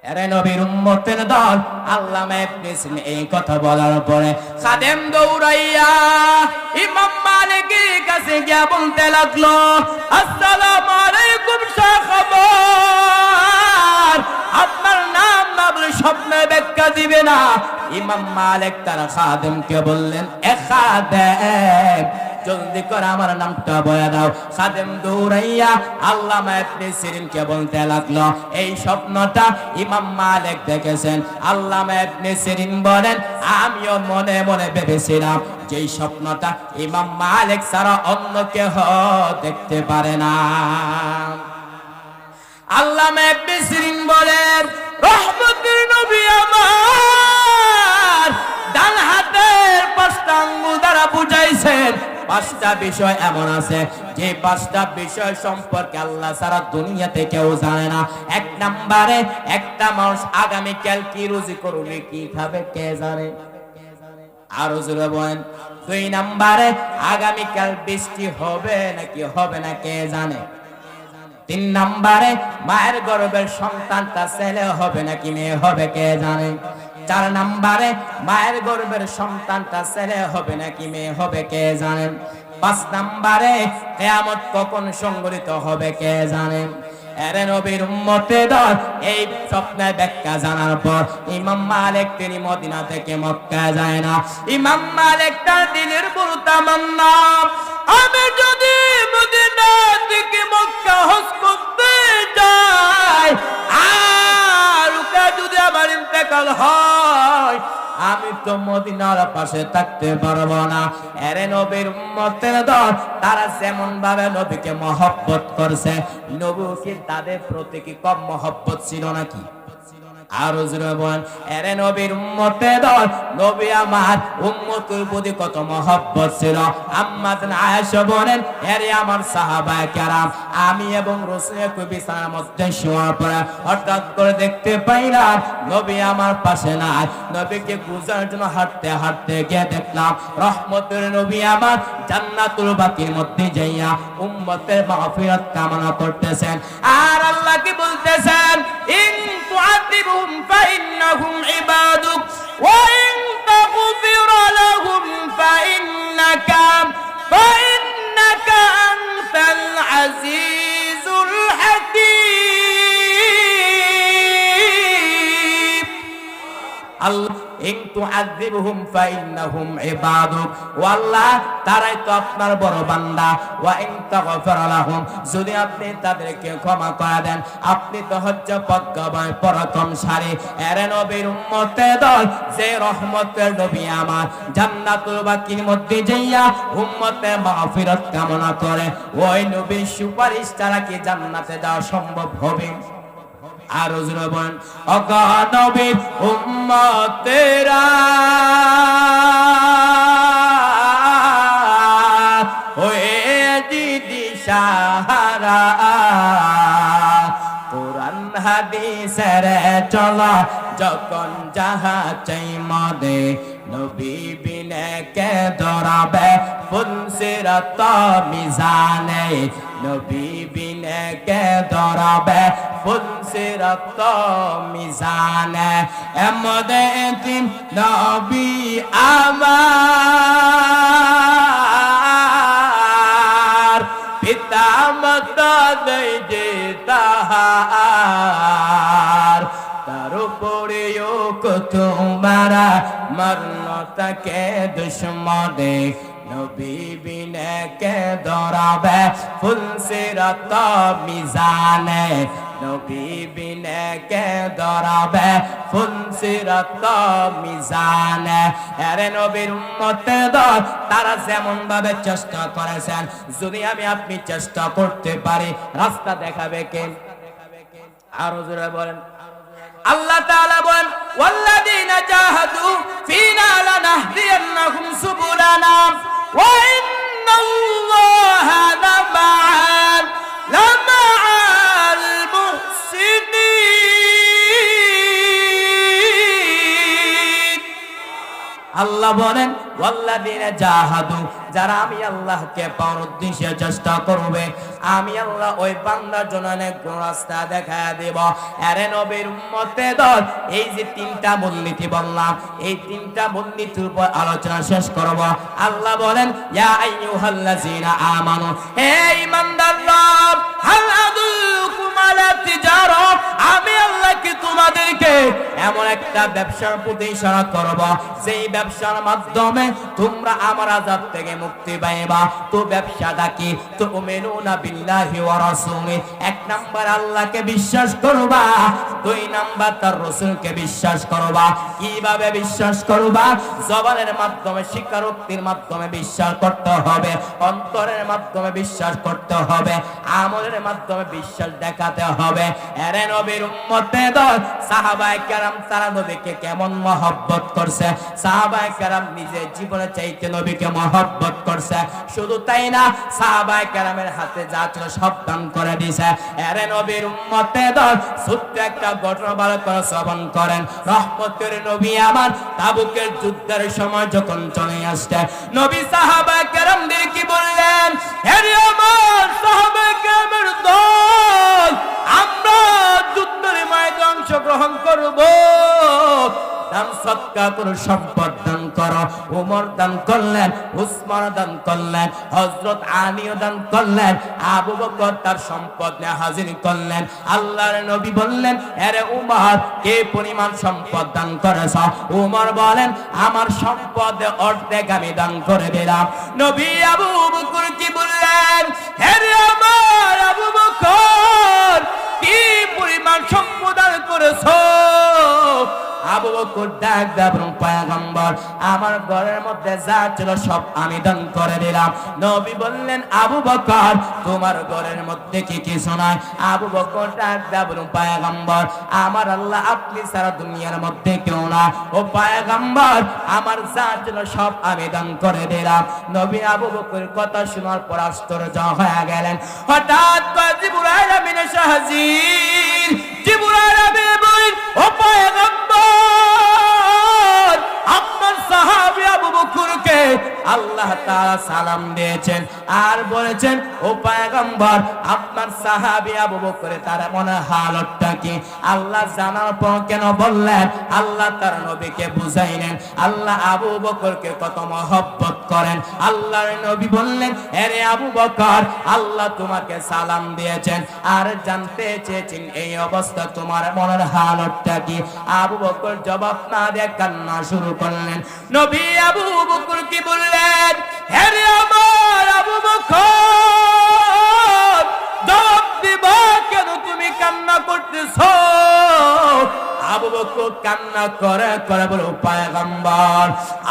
Speaker 1: আরে নবীর উম্মতের দল আল্লামা ইবনে সিরিন এই কথা বলার পরে খাদেম দৌড়াইয়া ইমাম মালিকের কাছে গিয়া বলতে লাগলো আসসালামু আলাইকুম শাহ আপনার নাম না বলে স্বপ্নে ব্যাখ্যা দিবে না। ইমাম মালিক তার খাদেমকে বললেন এ খাদেম জলদি করে আমার নামটা বলে দাও। খাদেম দৌড়াইয়া আল্লামা ইবনে সিরিনকে বলতে লাগলো এই স্বপ্নটা ইমাম মালিক দেখেছেন। আল্লামা ইবনে সিরিন বলেন আমিও মনে মনে ভেবেছিলাম যে স্বপ্নটা ইমাম মালিক ছাড়া অন্য কেউ দেখতে পারে না। আল্লামা ইবনে সিরিন বলেন রহমতের নবী আমার ডান হাতের 5টা আঙ্গুল দ্বারা বুঝাইছেন 5টা বিষয় এমন আছে যে 5টা বিষয় সম্পর্কে আল্লাহ সারা দুনিয়াতে কেউ জানে না। 1 নম্বরে একটা মানুষ আগামীকাল কি রুজি করবে কি খাবে কে জানে? আরো জোরে বলেন। 2 নম্বরে আগামীকাল বৃষ্টি হবে নাকি হবে না কে জানে? 3 নম্বরে মায়ের গর্ভের সন্তানটা ছেলে হবে নাকি মেয়ে হবে কে জানে? 4 নম্বরে মায়ের গর্ভের সন্তানটা ছেলে হবে নাকি মেয়ে হবে কে জানেন? 5 নম্বরে কিয়ামত কখন সংঘটিত হবে কে জানেন? আরে নবীর উম্মতে দল এই স্বপ্নের ব্যাখ্যা জানার পর ইমাম মালিক তিনি মদিনা থেকে মক্কা যায় না। ইমাম মালিক তার দিনের পুরো তামান্না আমি যদি মদিনা থেকে মক্কা হজ করতে যাই আর ওটা যদি আমার ইন্তেকাল হয় আমি তো মদিনার পাশে থাকতে পারবো না। এরে নবীর উম্মতের দল তারা যেমন ভাবে নবীকে মহব্বত করছে নবী কি তাদের প্রতি কি কম মহব্বত ছিল নাকি? আর জীবন এরে নবীর উম্মতের নবী আমার উম্মতের প্রতি কত মহব্বত ছিল। আম্মা জান আয়েশা বলেন, এরে আমার সাহাবায়ে কেরাম, আমি এবং রাসূলের বিছানার মধ্যে শোয়ার পরে হঠাৎ করে দেখতে পাইলাম নবী আমার পাশে নাই। নবীকে খুঁজার জন্য হাঁটতে হাঁটতে গিয়ে দেখলাম রহমতের নবী আমার জান্নাতুল বাকির মধ্যে যাইয়া উম্মতের মাগফিরাত কামনা করতেছেন। আর আল্লাহ কি বলতেছেন, ইন তুআযিবহুম ফাইন্নাহুম ইবাদুক ওয়া ইন তাগফির লাহুম ফাইন্নাকা আনতাল আজিজুল হাকীম। আল্লাহ ইন তুআযিবহুম ফাইন্নাহুম ইবাদুক, ও আল্লাহ তারাই তো আপনার বড় বান্দা, ওয়া ইন তাগফির লাহুম, যদি আপনি তাদেরকে ক্ষমা করে দেন আপনি তো হচ্ছে প্রজ্ঞাময় পরাক্রমশালী। এর নবীর উম্মতের দল যে রহমতের নবী আমার জান্নাতুল বাকির মধ্যে যাইয়া উম্মতের মাগফিরাত কামনা করে, ওই নবীর সুপারিশ ছাড়া কি জান্নাতে যাওয়া সম্ভব হবে? আর বলেন, অগণবীর উম্মতেরা হয়ে দিদি সাহারা, কোরআন হাদিসের চলা যখন যাহা চাই মদে, নবী বিনে কে দরাবে ফুলসিরাত মিজানে, নবী বিনে কে দরাবে ফুলসিরাত মিজানে। এমদে তিন নবী আমার পিতা মাতা দেই যে তাহার, তার উপরেও তোমারা মরণ তাকে দুশ্মনে, নবী বিনে কে দরাবে ফুলসিরাত মিজানে, নবী বিনে কে দরাবে ফুলসিরাত মিজানে। আরে নবীর উম্মতের দল তারা যেমন ভাবে চেষ্টা করেছেন, যদি আমি আপনি চেষ্টা করতে পারি রাস্তা দেখাবে কে? আরো জোরে বলেন, আল্লাহ তাআলা বলেন, ওয়াল্লাযীনা জাহাদু ফীনা লানাহদিয়ান্নাহুম সুবুলানা ওয়া ইন্নাল্লাহা লামা'আল মুহসিনিন। আল্লাহ বলেন, ওয়াল্লাযীনা জাহাদু, যারা আমি আল্লাহকে পাওয়ার উদ্দেশ্যে চেষ্টা করবে আমি আল্লাহ ওই বান্দার জন্য অনেক রাস্তা দেখায় দেব। আরে নবীর উম্মতের দল, এই যে তিনটা মূলনীতি বললাম এই তিনটা মূলনীতির উপর আলোচনা শেষ করব। আল্লাহ বলেন, ইয়া আইয়ুহাল্লাযীনা আমানু, হে ঈমানদাররা, হাল আদুল্লুকুম আলা তিজারা, আমি আল্লাহ কি তোমাদেরকে এমন একটা ব্যবসার প্রতি ইশারা করব যেই ব্যবসার মাধ্যমে তোমরা আমার আযাব থেকে মুক্তি পাইবা। তো ব্যবসাটা কি? তুমিনুনা বিল্লাহি ওয়া রাসূলি, এক নাম্বার আল্লাহকে বিশ্বাস করবা, দুই নাম্বার তার রাসূলকে বিশ্বাস করবা। কিভাবে বিশ্বাস করবা? জবানের মাধ্যমে, স্বীকারোক্তির মাধ্যমে বিশ্বাস করতে হবে, অন্তরের মাধ্যমে বিশ্বাস করতে হবে, আমলের মাধ্যমে বিশ্বাস দেখাতে হবে। এরে নবীর উম্মতের দল সাহাবায়ে কেরাম তারা নবীকে কেমন মহব্বত করছে, সাহাবায়ে কেরাম নিজের জীবনে চাইতে নবীকে মহব্বত করছে। শুধু তাই না, সাহাবায়ে কেরামের হাতে যা ছিল সব দান করে দিয়েছে। এরে নবীর উম্মতের দল ছোট্ট একটা ঘটনা ভালো করে শ্রবণ করেন। রহমতের নবী আমার তাবুকের যুদ্ধের সময় যখন চলে আসছে, নবী সাহাবায়ে কেরামদের কি বললেন, হে আমার সাহাবায়ে কেরামের দল, আমরা যুদ্ধের ময়দানে অংশগ্রহণ করব, দান সদকা করো, সম্পদ দান করো। ওমর দান করলেন, উসমান দান করলেন, হযরত আলীও দান করলেন, আবু বকর তার সম্পদ নিয়ে হাজির করলেন। আল্লাহর নবী বললেন, আরে উমর, কে পরিমাণ সম্পদ দান করেছ? উমর বলেন, আমার সম্পদ অর্ধেক আমি দান করে দিলাম। নবী আবু বকর কি বললেন, আরে আমার আবু বকর, কি পরিমাণ সম্পদ দান করেছ? আবু বকর ডাক দেন পয়গম্বর আমার ঘরের মধ্যে যা ছিল সব আমি দান করে দিলাম। নবী বললেন আবু বকর তোমার ঘরের মধ্যে কি কিছু নাই? আবু বকর ডাক দেন পয়গম্বর আমার আল্লাহ আপনি সারা দুনিয়ার মধ্যে কেউ না। ও পয়গম্বর আমার যা ছিল সব আমি দান করে দিলাম। নবী আবু বকরের কথা শোনার পর আশ্চর্য হয়ে গেলেন। হঠাৎ জিবরাইল আমিন এসে হাজির। জিবরাইল আমিন বলেন ও পয়গম্বর আপনার সাহাবী আবু বকরকে আল্লাহ তাআলা সালাম দিয়েছেন আর বলেছেন ও পয়গম্বর আপনার সাহাবী আবু বকরে তার মনে হালতটা কি? আল্লাহ জানার পর কেন বললেন? আল্লাহ তার নবীকে বুঝাইলেন আল্লাহ আবু বকরকে কত মহব্বত করেন। আল্লাহর নবী বললেন আরে আবু বকর আল্লাহ তোমাকে সালাম দিয়েছেন আর জানতে চেয়েছেন এই অবস্থা তোমার মনের হালতটা কি? আবু বকর জবাব না দিয়ে কান্না শুরু করলেন। নবী আবু বকর কি বললেন? আরে আমার আবু বকর জবাব দিবা কেন? তুমি কান্না করতেছো? আবু বকর কান্না করে করে বলে পয়গম্বর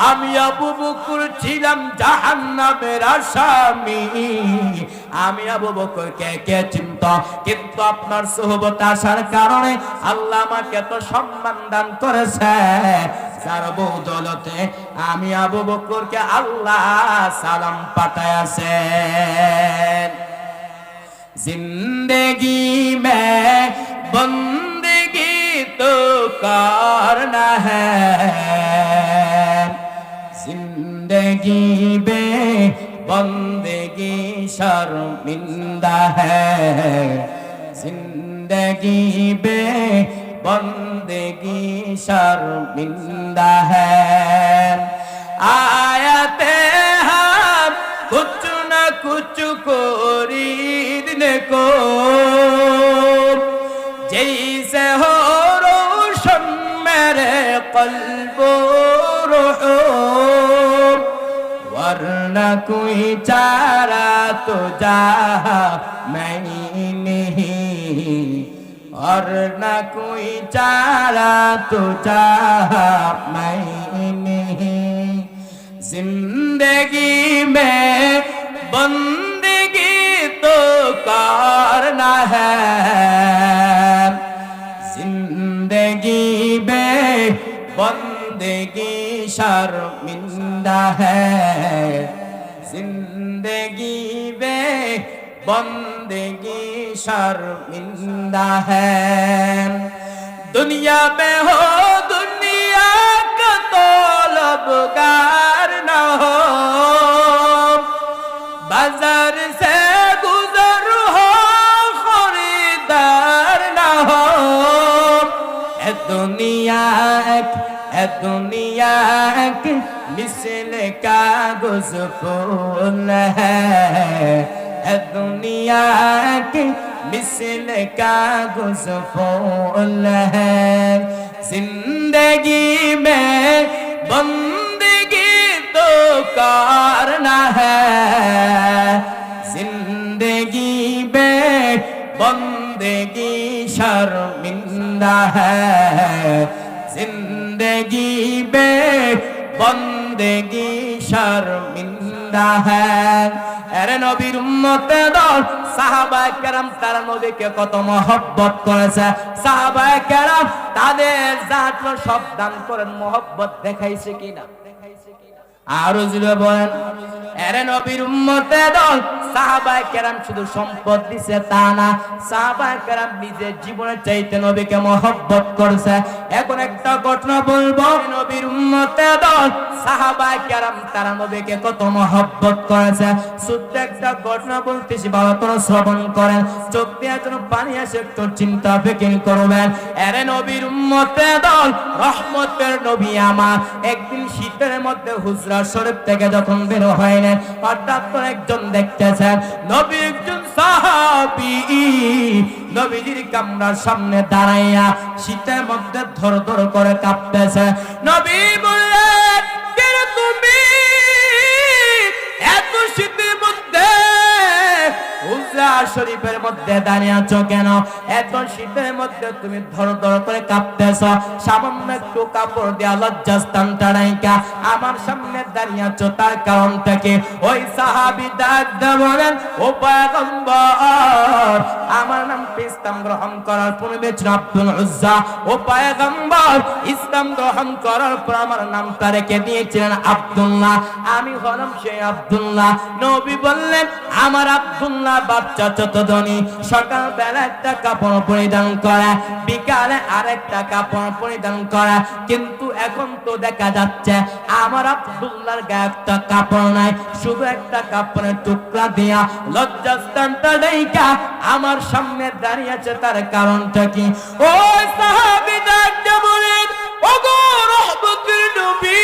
Speaker 1: আমি আবু বকর ছিলাম জাহান্নামের আসামি। আমি আবু বকরকে কে চিনত, কিন্তু আপনার সোহবত আসার কারণে আল্লাহ আমাকে এত সম্মান দান করেছে যার বদৌলতে আমি আবু বকরকে আল্লাহ সালাম পাঠাইছেন। जिंदगी में बंदगी तो करना है, जिंदगी में बंदगी शर्मिंदा है, जिंदगी में बंदगी शर्मिंदा है। आयते हम कुछ न कुछ खरीदने को जैसे हो रोशन मेरे कल्ब रूह, वरना कोई चारा तो जा मैं नहीं, वरना कोई चारा तो जा मैं नहीं। जिंदगी में बंदगी तो करना है, जिंदगी में बंदगी शर्मिंदा है, जिंदगी में बंदगी शर्मिंदा है। दुनिया में हो दुनिया का तलबगार न हो, बाजार से गुजर हो खरीदार न हो। ए दुनिया एक मिसल कागज फूल है, ए दुनिया एक मिसल कागज फूल है। जिंदगी में बंदगी तो करना है, जिंदगी में बंदगी शर्मिंदा है, जिंदगी में बंदगी शर्मिंदा है। अरे नबीर उम्मते दल সাহাবায়ে কেরাম তারা নবীকে কত মহব্বত করেছে। সাহাবায়ে কেরাম তাদের জাত সব দান করেন, মহব্বত দেখাইছে কিনা? আরো জুড়ে বলেন আরে নবীর উম্মতে দল সাহাবায়ে কেরাম শুধু সম্পদ দিছে তা না, সাহাবায়ে কেরাম নিজের জীবনের চাইতে নবীকে মহব্বত করেছে। এখন একটা ঘটনা বলবো, নবীর উম্মতে দল সাহাবায়ে কেরাম তারা নবীকে কত মহব্বত করেছে। ছোট্ট একটা ঘটনা বলতেছি, ভালো করে শ্রবণ করেন, চোখ দিয়ে যেন পানি আসে, একটু চিন্তা ফিকির করবেন। আরে নবীর উম্মতে দল রহমতের নবী আমার একদিন শীতের মধ্যে হুজরা শরীফ থেকে যখন বের হইলেন, হঠাৎ করে একজন দেখতেছেন নবী একজন সাহাবী নবীজির কামরার সামনে দাঁড়াইয়া শীতের মধ্যে ধর ধর করে কাঁপতেছে। নবী বললেন কে তুমি? এত শীতের মধ্যে হুজরা শরীফের মধ্যে দাঁড়িয়ে আছো কেন? এত শীতের মধ্যে তুমি ধর ধর করে কাঁপতেছ, সামান্য একটু কাপড় দিয়া লজ্জাস্থানটা রাইখা আমার সামনে দাঁড়িয়ে আছো, তার কারণটা কি? ওই সাহাবী ডাক দিয়ে বলেন, ও পয়গম্বর, আমার নাম ইসলাম গ্রহণ করার পূর্বে ছিল আব্দুল উজ্জা। ও পয়গম্বর, ইসলাম গ্রহণ করার পর আমার নামটা রেখে দিয়েছিলেন আব্দুল্লাহ, আমি হলাম সেই আব্দুল্লাহ। নবী বললেন, আমার আব্দুল্লাহ বাচ্চা চতদনী সকাল বেলা একটা কাপড় পরিধান করে, বিকালে আরেকটা কাপড় পরিধান করে, কিন্তু এখন তো দেখা যাচ্ছে আমার আব্দুল্লাহর গায়ে একটা কাপড় নাই, শুধু একটা কাপড়ের টুকরা দিয়া লজ্জাস্থানটা ঢাকা আমার সামনে দাঁড়িয়ে আছে। তার কারণটা কি? ওই সাহাবী ডাক দিয়ে বলেন, ওগো রহমতের নবী,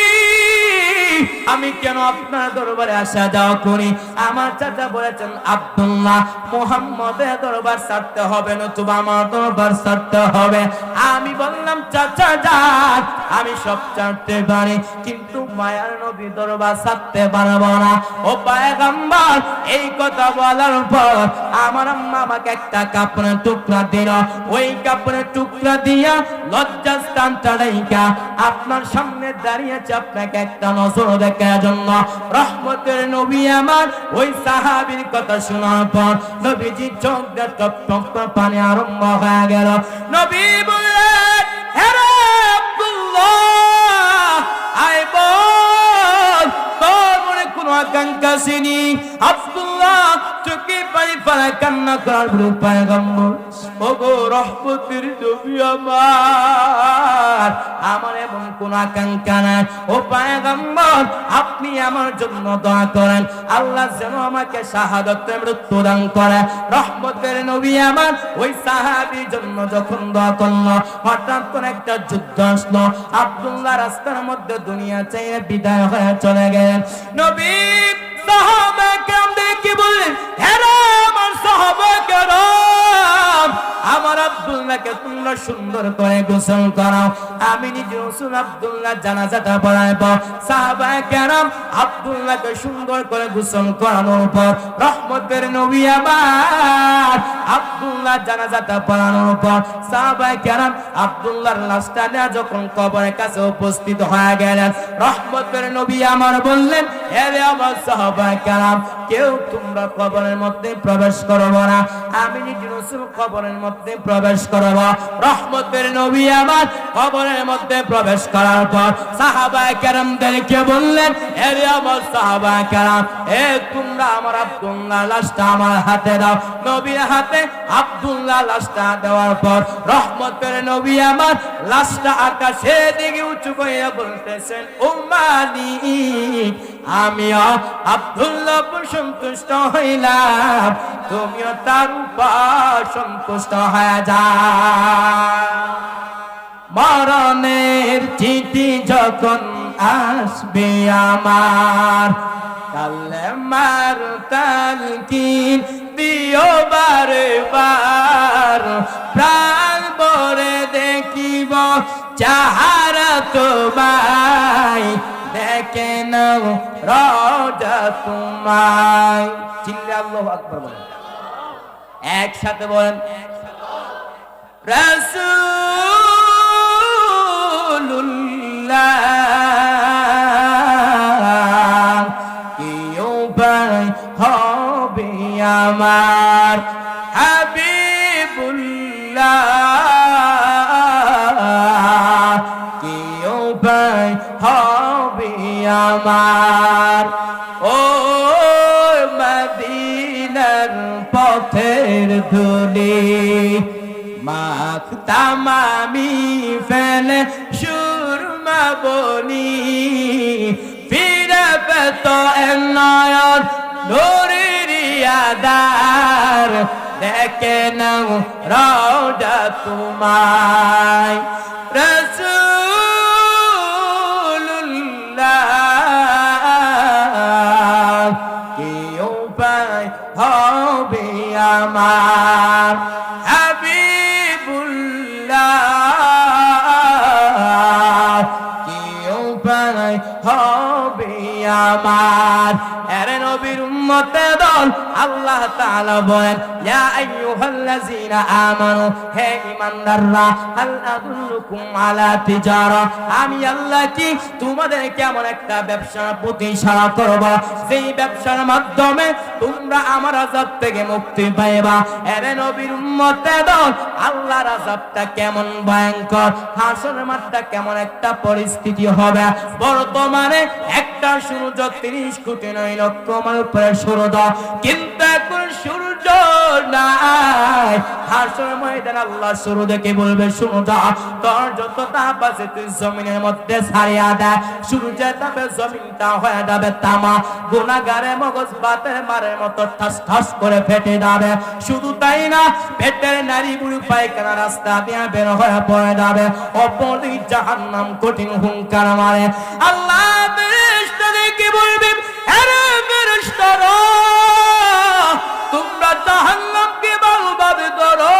Speaker 1: আমি কেন আপনার দরবারে আসা যাওয়া করি? আমার চাচা বলেছেন, আব্দুল্লাহ, মুহাম্মদের দরবার ছাড়তে হবে, নতুবা আমার দরবার ছাড়তে হবে। আমি বললাম, চাচা যান, আমি সব ছাড়তে পারি, কিন্তু মায়ার নবী দরবার ছাড়তে পারবো না। ও পয়গম্বর, এই কথা বলার পর আমার আম্মা আমাকে একটা কাপড়ের টুকরা দিল, ওই কাপড়ের টুকরা দিয়া লজ্জাস্থানটা রেখা আপনার সামনে দাঁড়িয়েছে, আপনাকে একটা নজর দেখার জন্য। রহমতের নবী আমার ওই সাহাবীর কথা শোনার পর নবীজি চোখ দিয়ে টপ টপ করে পানি আরম্ভ হয়ে গেল। নবী বললেন, হে আব্দুল্লাহ, আয় বল, তোর মনে কোনো আকাঙ্ক্ষা ছিনি? আব্দুল্লাহ চোখে পানি ফেলায় কান্না করার পর পয়গম্বর, ওগো রহমতের নবী আমার এমন কোন আকাঙ্ক্ষা নাই, ও পয়গম্বর, আপনি আমার জন্য দোয়া করেন, আল্লাহ যেন আমাকে শাহাদাতে মৃত্যু দান করে। রহমতের নবী আমার ওই সাহাবীর জন্য যখন দোয়া করলো, হঠাৎ করে একটা যুদ্ধ আসলো, আব্দুল্লাহ রাস্তার মধ্যে দুনিয়া ছেড়ে বিদায় হয়ে চলে গেলেন। নবী সাহাবায়ে-কেরামদেরকে বললেন, হে আমার সাহাবায়ে-কেরাম, আমার আব্দুল্লাহকে তোমরা সুন্দর করে গোসল করাও, আমি নিজে রাসূল আব্দুল্লাহ জানাজাটা পড়াইব। সাহাবায়ে-কেরাম আব্দুল্লাহকে সুন্দর করে গোসল করানোর পর রহমতের নবী আবার আব্দুল্লাহ জানাজাটা পড়ানোর পর সাহাবায়ে-কেরাম আব্দুল্লাহর লাশটা নিয়ে যখন কবরের কাছে উপস্থিত হয়ে গেলেন, রহমতের নবী আমার বললেন, হে আমার সাহাবায়ে-কেরাম, কেউ তোমরা কবরের মধ্যে প্রবেশ করবে না, আমি নিজে রাসূল কবরের মধ্যে প্রবেশ করব। রহমতের নবী আমার কবরের মধ্যে প্রবেশ করার পর সাহাবায়ে-কেরামদেরকে বললেন, হে আমার সাহাবায়ে-কেরাম, হে তোমরা আমার আব্দুল্লাহ লাশটা আমার হাতে দাও। নবীর হাতে আব্দুল্লাহ লাশটা দেওয়ার পর রহমতের নবী আমার লাশটা আকাশের দিকে উঁচু করে বলতেছেন, উম্মানি, আমিও আব্দুল্লাহ সন্তুষ্ট হইলাম, তুমিও তার উপর সন্তুষ্ট হয়ে যাও। মরণের চিঠি যখন আসবে আমার, কালেমার তালকিন দিও বারে বার, প্রাণ ভরে দেখিব চেহারা তোমায়, দেখে নাও রওজা তোমায়। চিল্লা আল্লাহু আকবার বলেন, একসাথে বলেন, রাসূলুল্লাহ কি উপায় হবে আমার, হাবিবুল্লাহ কি উপায় হবে আমার। ও মদিনার পথের ধুলি মাখতাম আমি ফেলে সুরমা বনি, ফিরে পেত নয়ন নূরের আধার, দেখে নাও রওজা তোমায়। রাসূলুল্লাহ কি উপায় হবে আমার, হাবিবুল্লাহ কি উপায় হবে আমার। এরে নবীর উম্মতে দল, আল্লাহ তাআলা বলেন ইয়া আইয়ুহাল্লাযীনা আমানু, হে ঈমানদাররা, হাল আদুল্লুকুম আলা তিজারা, আমি আল্লাহ কি তোমাদের কেমন একটা ব্যবসার প্রতি ইশারা করব যেই ব্যবসার মাধ্যমে তোমরা আমার আযাব থেকে মুক্তি পাইবা। এরে নবীর উম্মতে দল, আল্লাহর আযাবটা কেমন ভয়ঙ্কর, হাসরের মাঠটা কেমন একটা পরিস্থিতি হবে। বর্তমানে একটা সূর্য 30 কোটি 9 লক্ষ মাইল উপরে সূর্য, কিন্তু এখন সূর্য নাই। হাসরের ময়দানে আল্লাহ সূর্যকে বলবে, সূর্য তোর যত তাপ আছে তুই জমিনের মধ্যে ছাড়িয়া দে। সূর্যের তাপে জমিনটা হয়ে যাবে তামা, গুনাহগারে মগজ বাতের মারের মতো ঠাস ঠাস করে ফেটে যাবে। শুধু তাই না, পেটের নারী বুড়ি পায়খানা রাস্তা দিয়ে বের হয়ে পড়ে যাবে। অপরদিকে জাহান্নাম কঠিন হুঙ্কার মারে। আল্লাহ ফেরেশতাদেরকে বলবে, আরে ফেরেশতারা, তোমরা জাহান্নামকে ভালোভাবে ধরো।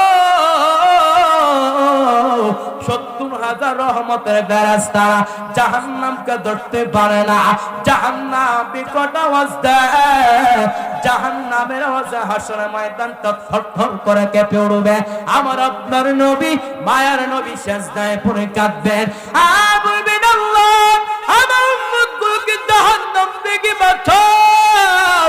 Speaker 1: 70,000 রহমতের ফেরেশতারা জাহান্নামকে ধরতে পারে না। জাহান্নাম বিকট আওয়াজ দেয়, জাহান্নামের আওয়াজে হাসরের ময়দান থরথর করে কেঁপে উঠবে। আমার আপনার নবী, মায়ার নবী সিজদায় পড়ে কাঁদবেন আর বলবেন, আল্লাহ আমার উম্মতগুলোকে জাহান্নাম থেকে বাঁচাও।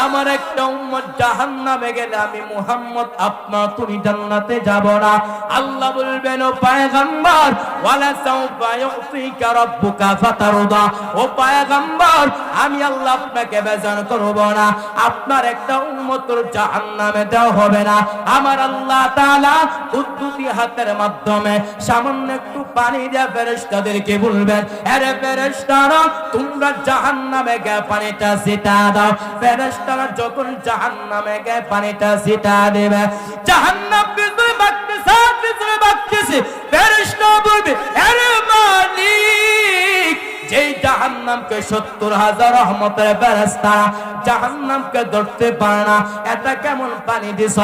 Speaker 1: আমার একটা উম্মত জাহান্নামে গেলে আমি মুহাম্মদ আপনার তুমি জান্নাতে যাব না। আল্লাহ বলবেন, ও পয়গম্বর, ওয়ালা সাউফা ইউতিকা রাব্বুকা ফাতারদা, ও পয়গম্বর, আমি আল্লাহ আপনাকে বেজার করব না। আপনার একটা উম্মত জাহান্নামে দেওয়া হবে না। আমার আল্লাহ তাআলা কুদরতি হাতের মাধ্যমে সামান্য একটু পানি দিয়ে ফেরেশতাদেরকে বলবেন, আরে ফেরেশতারা, তোমরা জাহান্নামে গিয়ে পানিটা ছিটা দাও। ফেরেশতারা যখন জাহান্নামে গিয়ে পানিটা ছিটা দেবে, জাহান্নাম ভিতরে বাঁকতেছে। ফেরেশতা বলবে, আরে মালিক, যেই জাহান্নামকে 70,000 রহমতের ফেরেশতারা জাহান্নামকে ধরতে পারে না, এটা কেমন পানি দিছ?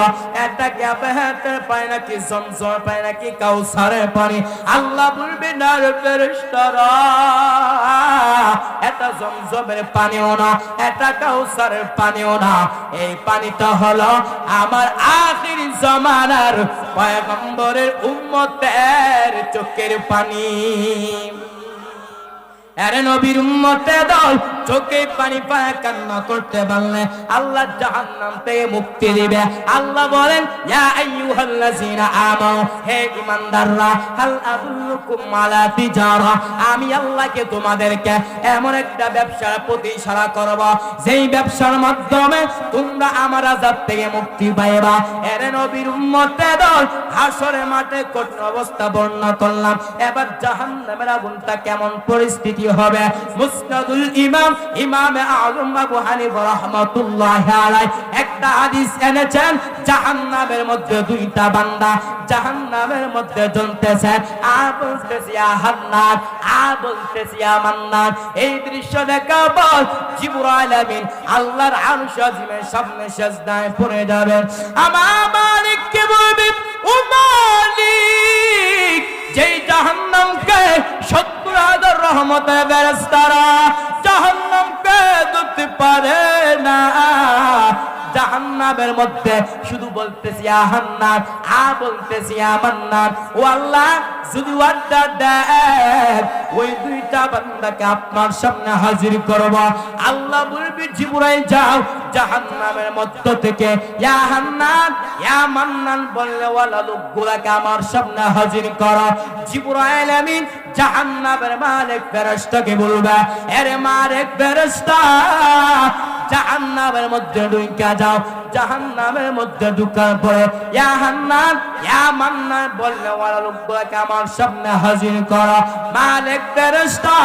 Speaker 1: এটা কি আবেহের পানি নাকি জমজম পানি নাকি কাউসারের পানি? আল্লাহ বলবে, না রে ফেরেশতারা, এটা জমজমের পানিও না, এটা কাউসারের পানিও না। এই পানিটা হলো আমার আখির জামানার পয়গম্বরের উম্মতের চোখের পানি। আরে নবীর উম্মতে দল চোখে পানি পায় কান্না করতে পারলে আল্লাহ জাহান্নাম থেকে মুক্তি দিবে। আল্লাহ বলেন, ইয়া আইয়ুহাল্লাযীনা আমানু, হে ঈমানদাররা, হাল আদুল্লুকুম আলা তিজারা, আমি আল্লাহকে তোমাদেরকে এমন একটা ব্যবসার প্রতি ইশারা করব যেই ব্যবসার মাধ্যমে তোমরা আমার আযাব থেকে মুক্তি পাইবা। আরে নবীর উম্মতে দল, হাসরের মাঠে কঠিন অবস্থা বর্ণনা করলাম, এবার জাহান্নামের আগুনটা কেমন পরিস্থিতি হবে। মুসনাদুল ইমাম ইমামে আযম আবু হানিফা রাহমাতুল্লাহি আলাইহি একটা হাদিস এনেছেন, জাহান্নামের মধ্যে দুইটা বান্দা জাহান্নামের মধ্যে জ্বলতেছে, আর বলতেছে ইয়া হান্নান, আর বলতেছে ইয়া মান্নান। এই দৃশ্য দেখা পর জিবরাইল আমিন আল্লাহর আরশ আজিমের সামনে সিজদায় পড়ে যাবেন। আমার মালিককে বলবে, ও মালিক, যেই জাহান্নামকে 70,000 রহমতের ফেরেশতারা জাহান্নামকে ধরতে পারে না, জাহান্নামের মধ্যে শুধু বলতেছি ইয়া হান্নান, আর বলতেছি ইয়া মান্নান। ও আল্লাহ, যদি ওয়াদা দেন ওই দুইটা বান্দাকে আপনার সামনে হাজির করব। আল্লাহ বলবে, জিবরাইল যাও জাহান্নামের মধ্য থেকে ইয়া হান্নান ইয়া মান্নান বললে ওয়ালা লোকগুলাকে আমার সামনে হাজির করো। জিবরাইল আমিন জাহান্নামের মালিক ফেরেশতাকে বলবে, আরে মালিক ফেরেশতা, জাহান্নামের মধ্যে ঢুকা যাও। জাহান্নামের মধ্যে ঢুকার পরে ইয়া হান্নান ইয়া মান্নান বললে ওয়ালা লোকগুলাকে আমার সামনে হাজির করো। মালিক ফেরেশতা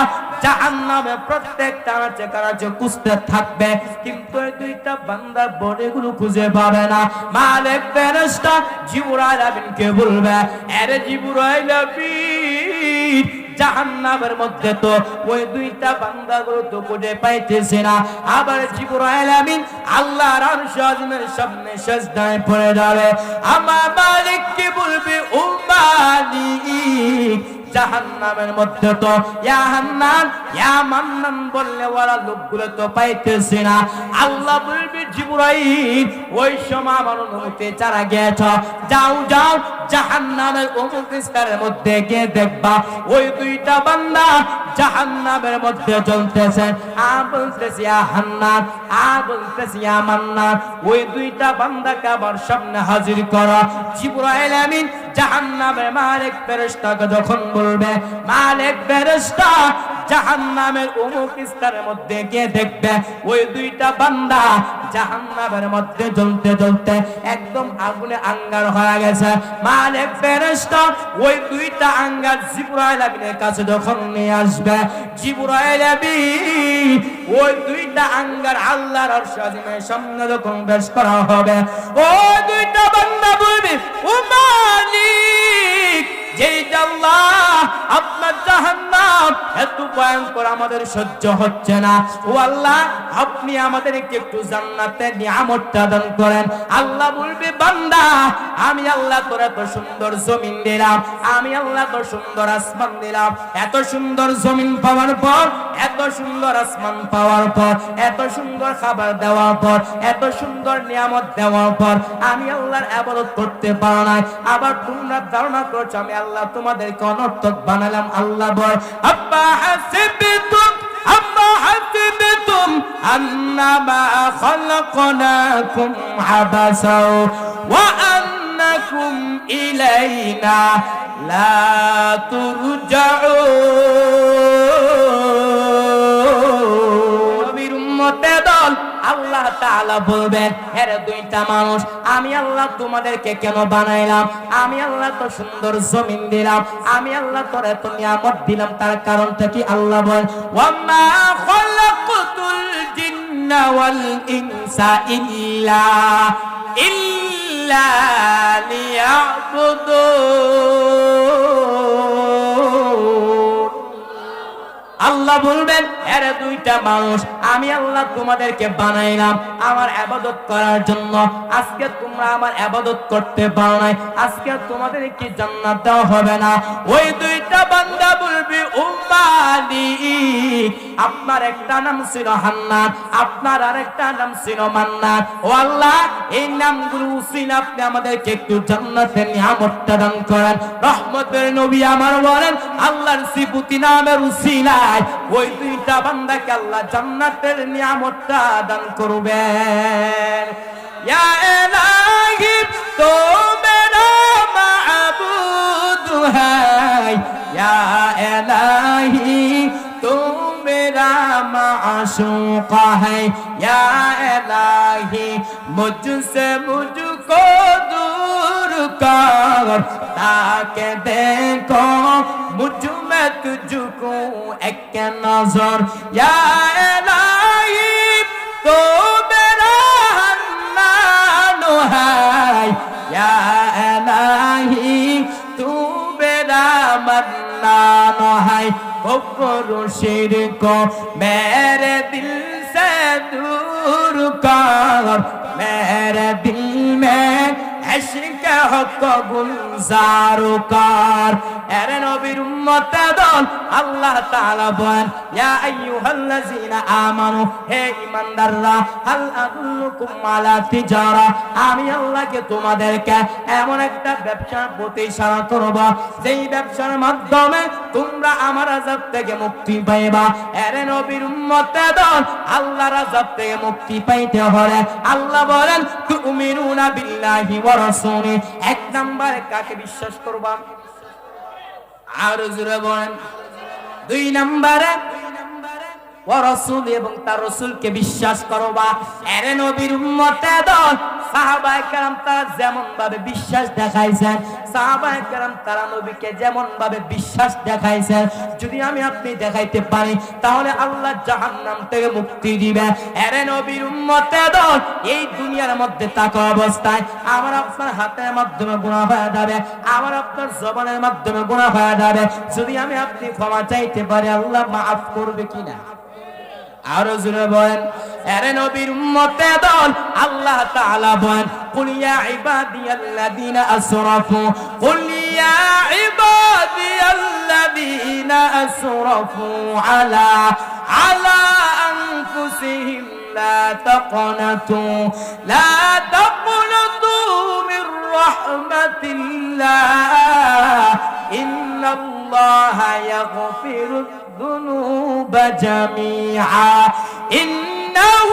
Speaker 1: জাহান্নামে প্রত্যেকটা কারাচে খুঁজতে থাকবে, কিন্তু এই দুইটা বান্দা বডিগুলো খুঁজে পাবে না। মালিক ফেরেশতা জিবরাইল আমিনকে বলবে, আরে জিবরাইল আমিন, জাহান্নামের মধ্যে তো ওই দুইটা বান্দাগুলো তো খুঁজে পাইতেছে না। আবার জিবরাইল আমিন আল্লাহর আরশ আজিমের সামনে সিজদায় পড়ে যাবে। আমার মালিককে বলবে, ও মালিক, জাহান্নামের মধ্যে তো ইয়া হান্নান ইয়া মান্নান বললে ওরা লোকগুলো তো পাইতেছে না। আল্লাহ বলবে জিবরাইল ওই সময় আমার অনুমতি ছাড়া গেছ, যাও যাও জাহান্নামের অমুক স্তরের মধ্যে গিয়ে দেখবা ওই দুইটা বান্দা জাহান্নামের মধ্যে জ্বলতেছে। বলতেছি ইয়া হান্নান, বলতেছি ইয়া মান্নান, ওই দুইটা বান্দাকে আমার সামনে হাজির করো। জিবরাইল আমিন জাহান্নামের মালিক ফেরেশতাকে যখন বলবে, মালিক ফেরেশতা জাহান্নামের অমুক স্তরের মধ্যে গিয়ে দেখবে ওই দুইটা বান্দা জাহান্নামের মধ্যে জ্বলতে জ্বলতে একদম আগুনে আঙ্গার হয়ে গেছে। মালিক ফেরেশতা ওই দুইটা আঙ্গার জিবরাইল আমিনের কাছে যখন নিয়ে আসবে, জিবরাইল আমিন ওই দুইটা আঙ্গার আল্লাহর আরশ আজিমের সামনে যখন পেশ করা হবে, ওই দুইটা বান্দা বলবে, ও মালিক, যেই আল্লাহ আপনার জাহান্নাম এত ভয়ঙ্কর আমাদের সহ্য হচ্ছে না, ও আল্লাহ আপনি আমাদেরকে একটু জান্নাতের নিয়ামতটা দান করেন। আল্লাহ বলবে, বান্দা আমি আল্লাহ তোর এত সুন্দর জমিন দিলাম, আমি আল্লাহ তোর সুন্দর আসমান দিলাম, এত সুন্দর জমিন পাওয়ার পর, এত সুন্দর আসমান পাওয়ার পর, এত সুন্দর খাবার দেওয়ার পর, এত সুন্দর নিয়ামত দেওয়ার পর আমি আল্লাহর ইবাদত করতে পারো না। আবার তোমরা ধারণা করছো আমি আল্লাহ তোমাদেরকে অনর্থক বানালাম। আল্লাহ বল, আব্বা হাসিবতুম আন্নামা খালাকনাকুম আবাসা ওয়া আন্নাকুম ইলাইনা লা তুরজাউন। নবীর উম্মতের দল আল্লাহ তাআলা বলবেন, এরে দুইটা মানুষ আমি আল্লাহ তোমাদেরকে কেন বানাইলাম? আমি আল্লাহ তো সুন্দর জমিন দিলাম, আমি আল্লাহ তোর এত নিয়ামত দিলাম, তার কারণটা কি? আল্লাহ বলেন, ওয়ামা খালাকতুল জিন্না ওয়াল ইনসা ইল্লা লিয়াবুদুন। আল্লাহ বলবেন, এরে দুইটা মানুষ আমি আল্লাহ তোমাদেরকে বানাইলাম আমার ইবাদত করার জন্য। আজকে তোমরা আমার ইবাদত করতে পারো না, আজকে তোমাদের কি জান্নাত দেওয়া হবে না? ওই দুইটা বান্দা বলবে, ও মালিক, আপনার একটা নাম ছিল হান্নান, আপনার আরেকটা নাম ছিল মান্নান, ও আল্লাহ এই নামগুলো উসিলা আপনি আমাদেরকে একটু জান্নাতের নিয়ামতটা দান করেন। রহমতের নবী আমার বলেন, আল্লাহর সিফতি নামের উসিলা ওই দুইটা বান্দাকে আল্লাহ জান্নাতের নিয়ামতটা দান করবেন। ইয়া ইলাহি তো মেরা মাবুদ হ্যায়, ইয়া ইলাহি তো মেরা মাশূক হ্যায়, ইয়া ইলাহি মুঝসে মুঝকো दूर कर ताके देखो मुझ में तुझको एक नजर। या इलाही तो मेरा हन्नान है, या इलाही तू मेरा मन्नान है। कुफ्र शिरक मेरे दिल से दूर कर, मेरे दिल में इश्क हक गुलजार कर। এরে নবীর উম্মতের দল আল্লাহ তাআলা বলেন, ইয়া আইয়ুহাল্লাযীনা আমানু, হে ঈমানদাররা, হাল আদুল্লুকুম আলা তিজারা, আমি আল্লাহকে তোমাদেরকে এমন একটা ব্যবসার প্রতি ইশারা করব যেই ব্যবসার মাধ্যমে তোমরা আমার আযাব থেকে মুক্তি পাইবা। এরে নবীর উম্মতের দল আল্লাহর আযাব থেকে মুক্তি পাইতে হলে আল্লাহ বলেন, তুমিনুনা বিল্লাহি ওয়া রাসূলি, এক নম্বরে কাকে বিশ্বাস করবা? আর জোরে বলেন, দুই নম্বরে ওয়া রাসূল, এবং তার রাসূলকে বিশ্বাস করবা। এরে নবীর উম্মতের দল সাহাবায়ে কেরাম তারা যেমন ভাবে বিশ্বাস দেখাইছেন, সাহাবায়ে কেরাম তারা নবীকে যেমন ভাবে বিশ্বাস দেখাইছেন, যদি আমি আপনি দেখাইতে পারি তাহলে আল্লাহ জাহান্নাম থেকে মুক্তি দিবে। এরে নবীর উম্মতের দল এই দুনিয়ার মধ্যে থাকা অবস্থায় আমার আপনার হাতের মাধ্যমে গুনাহ হয়ে যাবে, আমার আপনার জবানের মাধ্যমে গুনাহ হয়ে যাবে। যদি আমি আপনি ক্ষমা চাইতে পারি আল্লাহ মাফ করবে কিনা? আর জোরে বলেন, এরে নবীর উম্মতের দল আল্লাহ তাআলা বলেন, কুল ইয়া ইবাদিয়াল্লাযীনা আসরাফু, কুল ইয়া ইবাদিয়াল্লাযীনা الذين أسرفوا على أنفسهم لا تقنطوا من رحمة الله إن الله يغفر الذنوب جميعا إنه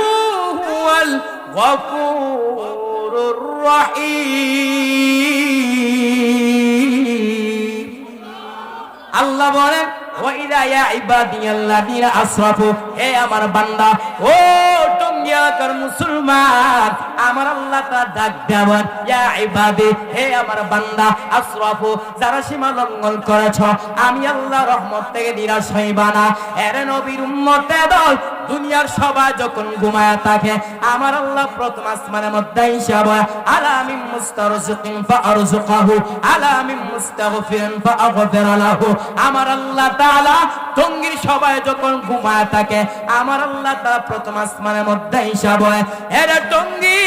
Speaker 1: هو الغفور الرحيم الله বলেন ওয়াইদা ইয়া ইবাদিয়াল্লাযিনা আসরাফু হে আমার বান্দা ও টঙ্গিয়াকার মুসলমান আমার আল্লাহ তা ডাক দেবেন ইয়া ইবাদি হে আমার বান্দা আসরাফু যারা সীমা লঙ্ঘন করেছো আমি আল্লাহ রহমত থেকে নিরাশ হইবা না এর নবীর উম্মতে দল দুনিয়ার সবাই যখন ঘুমায় থাকে আমার আল্লাহ প্রথম আসমানের মধ্যে হিসাব আলামিন মুস্তারজিকিন ফাআরযুকাহু আলামিন মুস্তাগফিরিন ফাআগফির লাহু আমার আল্লাহ তাআলা টঙ্গীর সবাই যখন ঘুমায় থাকে আমার আল্লাহ তাআলা প্রথম আসমানের মধ্যে হিসাব এর টঙ্গী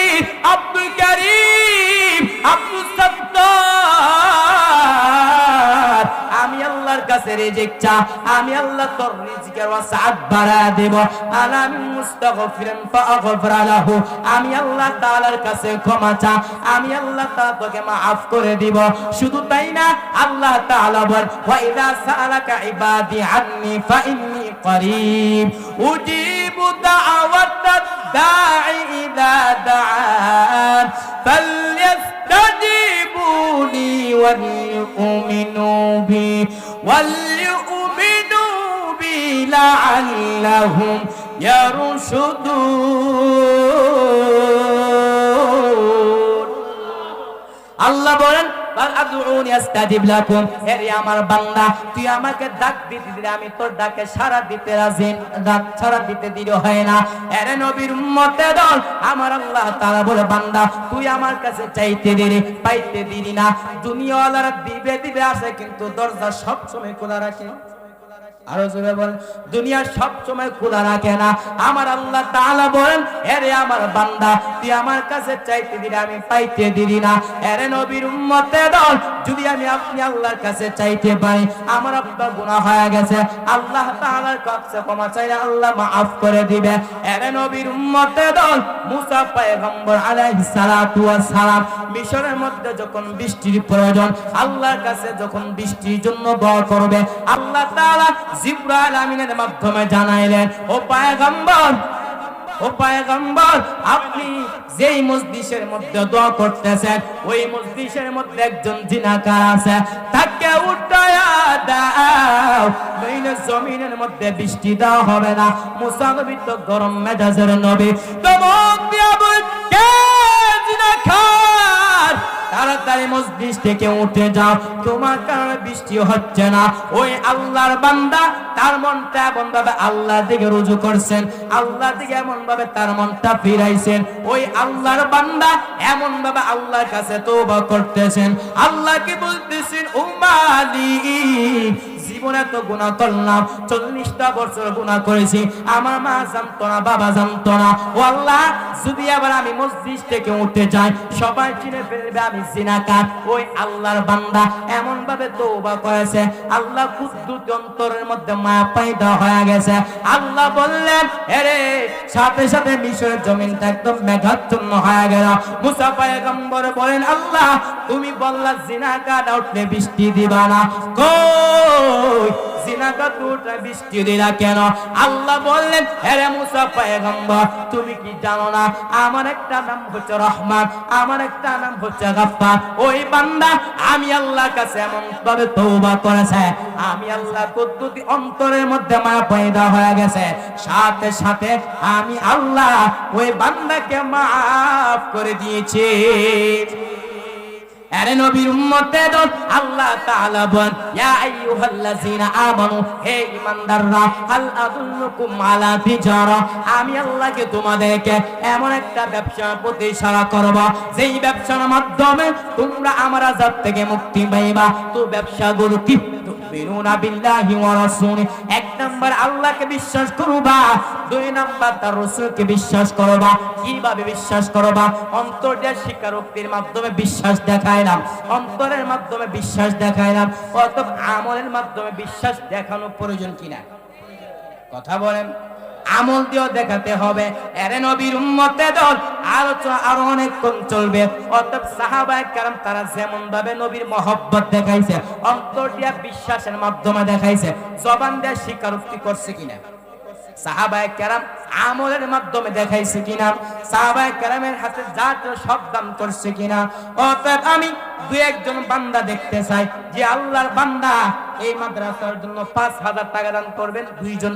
Speaker 1: আব্দুল কারীম আব্দুল সত্তার আমি আল্লাহর কাছে রিজিক চা আমি আল্লাহ তোর রিজিকের ওয়াসাত বাড়ায় দেব আলামিন মুস্তাগফিরিন ফাআগফির লাহু আমি আল্লাহ তাআলার কাছে ক্ষমা চা আমি আল্লাহ তাআলা তোকে maaf করে দিব শুধু তাই না আল্লাহ তাআলা বল ওয়া ইযা সাআলাকা ইবাদি আন্নী ফাইন্নী করিব উজিবু দাওয়াতাদ দাঈ ইযা দাআন ফালইস্তাজিবুনি وليؤمنوا بي لعلهم يرشدون আল্লাহ বলেন আদউনি আস্তাজিব লাকুম হে আমার বান্দা তুই আমাকে ডাক দিতে দিলে আমি তোর ডাকে সাড়া দিতে রাজি ডাক সাড়া দিতে দিলে হয় না এর নবীর উম্মতে দল আমার আল্লাহ তাআলা বলে বান্দা তুই আমার কাছে চাইতে দিলি পাইতে দিলি না দুনিয়াওয়ালারা দিবে আসে কিন্তু দরজা সব সময় খোলা রাখে আরো জোরে বলেন দুনিয়ার সব সময় খোলা রাখে না আমার আল্লাহ তাআলা বলেন আরে আমার বান্দা তুই আমার কাছে চাইতে দিলি আমি পাইতে দিলি না আরে নবীর উম্মতে দল যদি আমি আপনি আল্লাহর কাছে চাইতে পারি আমার আপনার গুনাহ হয়ে গেছে আল্লাহ তাআলার কাছে ক্ষমা চাইলে আল্লাহ maaf করে দিবে আরে নবীর উম্মতে দল মুসা পয়গম্বর আলাইহিস সালাতু ওয়াস সালাম মিশরের মধ্যে যখন বৃষ্টির প্রয়োজন আল্লাহর কাছে যখন বৃষ্টির জন্য দোয়া করবে আল্লাহ তাআলা জিবরাইল আমিনের মাধ্যমে জানাইলেন ও পয়গম্বর আপনি যেই মজলিসের মধ্যে দোয়া করতেছেন ওই মজলিসের মধ্যে একজন জিনাকার আছে তাকে উঠায়া দাও নইলে জমিনের মধ্যে বৃষ্টি দেওয়া হবে না মুসা নবী তো গরম মেজাজের নবী ধমক দিয়া বল কে জিনাকার তাড়াতাড়ি মজলিস থেকে উঠে যাও তোমার কারণে বৃষ্টি হচ্ছে না ওই আল্লাহর বান্দা তার মনটা এমন ভাবে আল্লাহর দিকে রুজু করছেন আল্লাহর দিকে এমন ভাবে তার মনটা ফিরাইছেন ওই আল্লাহর বান্দা এমন ভাবে আল্লাহর কাছে তওবা করতেছেন আল্লাহকে বলতেছেন ও মালিক জীবনে তো গুনাহ করলাম 40টা বছর গুনাহ করেছি আমার মা জানতো না বাবা জানতো না ও আল্লাহ যদি আবার আমি মসজিদ থেকে উঠে যাই সবাই চিনে ফেলবে আমি জিনাকার ওই আল্লাহর বান্দা এমন ভাবে তওবা করেছে আল্লাহ কুদ্দুত অন্তরের মধ্যে মায়া পয়দা হয়ে গেছে আল্লাহ বললেন আরে সাথে সাথে মিশরের জমিনটা একদম মেঘাচ্ছন্ন হয়ে গেল মুসা পয়গম্বর বলেন আল্লাহ তুমি বললা জিনাকার উঠলে বৃষ্টি দিবা না কই জিনাকার উঠলে বৃষ্টি দিলা কেন আল্লাহ বললেন আরে মুসা পয়গম্বর তুমি কি জানো না আমার একটা নাম হচ্ছে রহমান আমার একটা নাম হচ্ছে গফফার ওই বান্দা আমি আল্লাহর কাছে এমন ভাবে তওবা করেছে আমি আল্লাহ কুদ্দুতি অন্তরের মধ্যে মায়া পয়দা হয়ে গেছে সাথে সাথে আমি আল্লাহ ওই বান্দাকে maaf করে দিয়েছি আরে নবীর উম্মতের আল্লাহ তাআলা বলেন ইয়া আইয়ুহাল্লাযীনা আমানু হে ঈমানদাররা হাল আদুল্লুকুম আলা তিজারা আমি আল্লাহকে তোমাদেরকে এমন একটা ব্যবসার প্রতি ইশারা করব যেই ব্যবসার মাধ্যমে তোমরা আমার আযাব থেকে মুক্তি পাইবা তো ব্যবসাগুলো কি তুমিনুনা বিল্লাহি ওয়া রাসূলি এক নাম্বার আল্লাহকে বিশ্বাস করবা, 2 নাম্বার তার রাসূলকে বিশ্বাস করবা। কিভাবে বিশ্বাস করবা? অন্তর দিয়ে স্বীকারোক্তির মাধ্যমে বিশ্বাস দেখাইলাম, অন্তরের মাধ্যমে বিশ্বাস দেখাইলাম, অতঃপর আমলের মাধ্যমে বিশ্বাস দেখানো প্রয়োজন কিনা? কথা বলেন। আমল দিয়েও দেখাতে হবে। এরে নবীর উম্মতে দল আলোচনা আরো অনেকক্ষণ চলবে। অতএব সাহাবায়ে কেরাম তারা যেমন ভাবে নবীর মহব্বত দেখাইছে, অন্তর দিয়ে বিশ্বাসের মাধ্যমে দেখাইছে, জবান দিয়ে স্বীকারোক্তি করছে কিনা? সাহাবায়ে কেরাম আমলের মাধ্যমে দেখাইছে কিনা? সাহাবায়ে কেরামের হাতে জাত সব দান করছে কিনা? অতএব আমি 2-1 বান্দা দেখতে চাই যে আল্লাহর বান্দা এই মাদ্রাসার জন্য 5,000 টাকা দান করবেন, 2 জন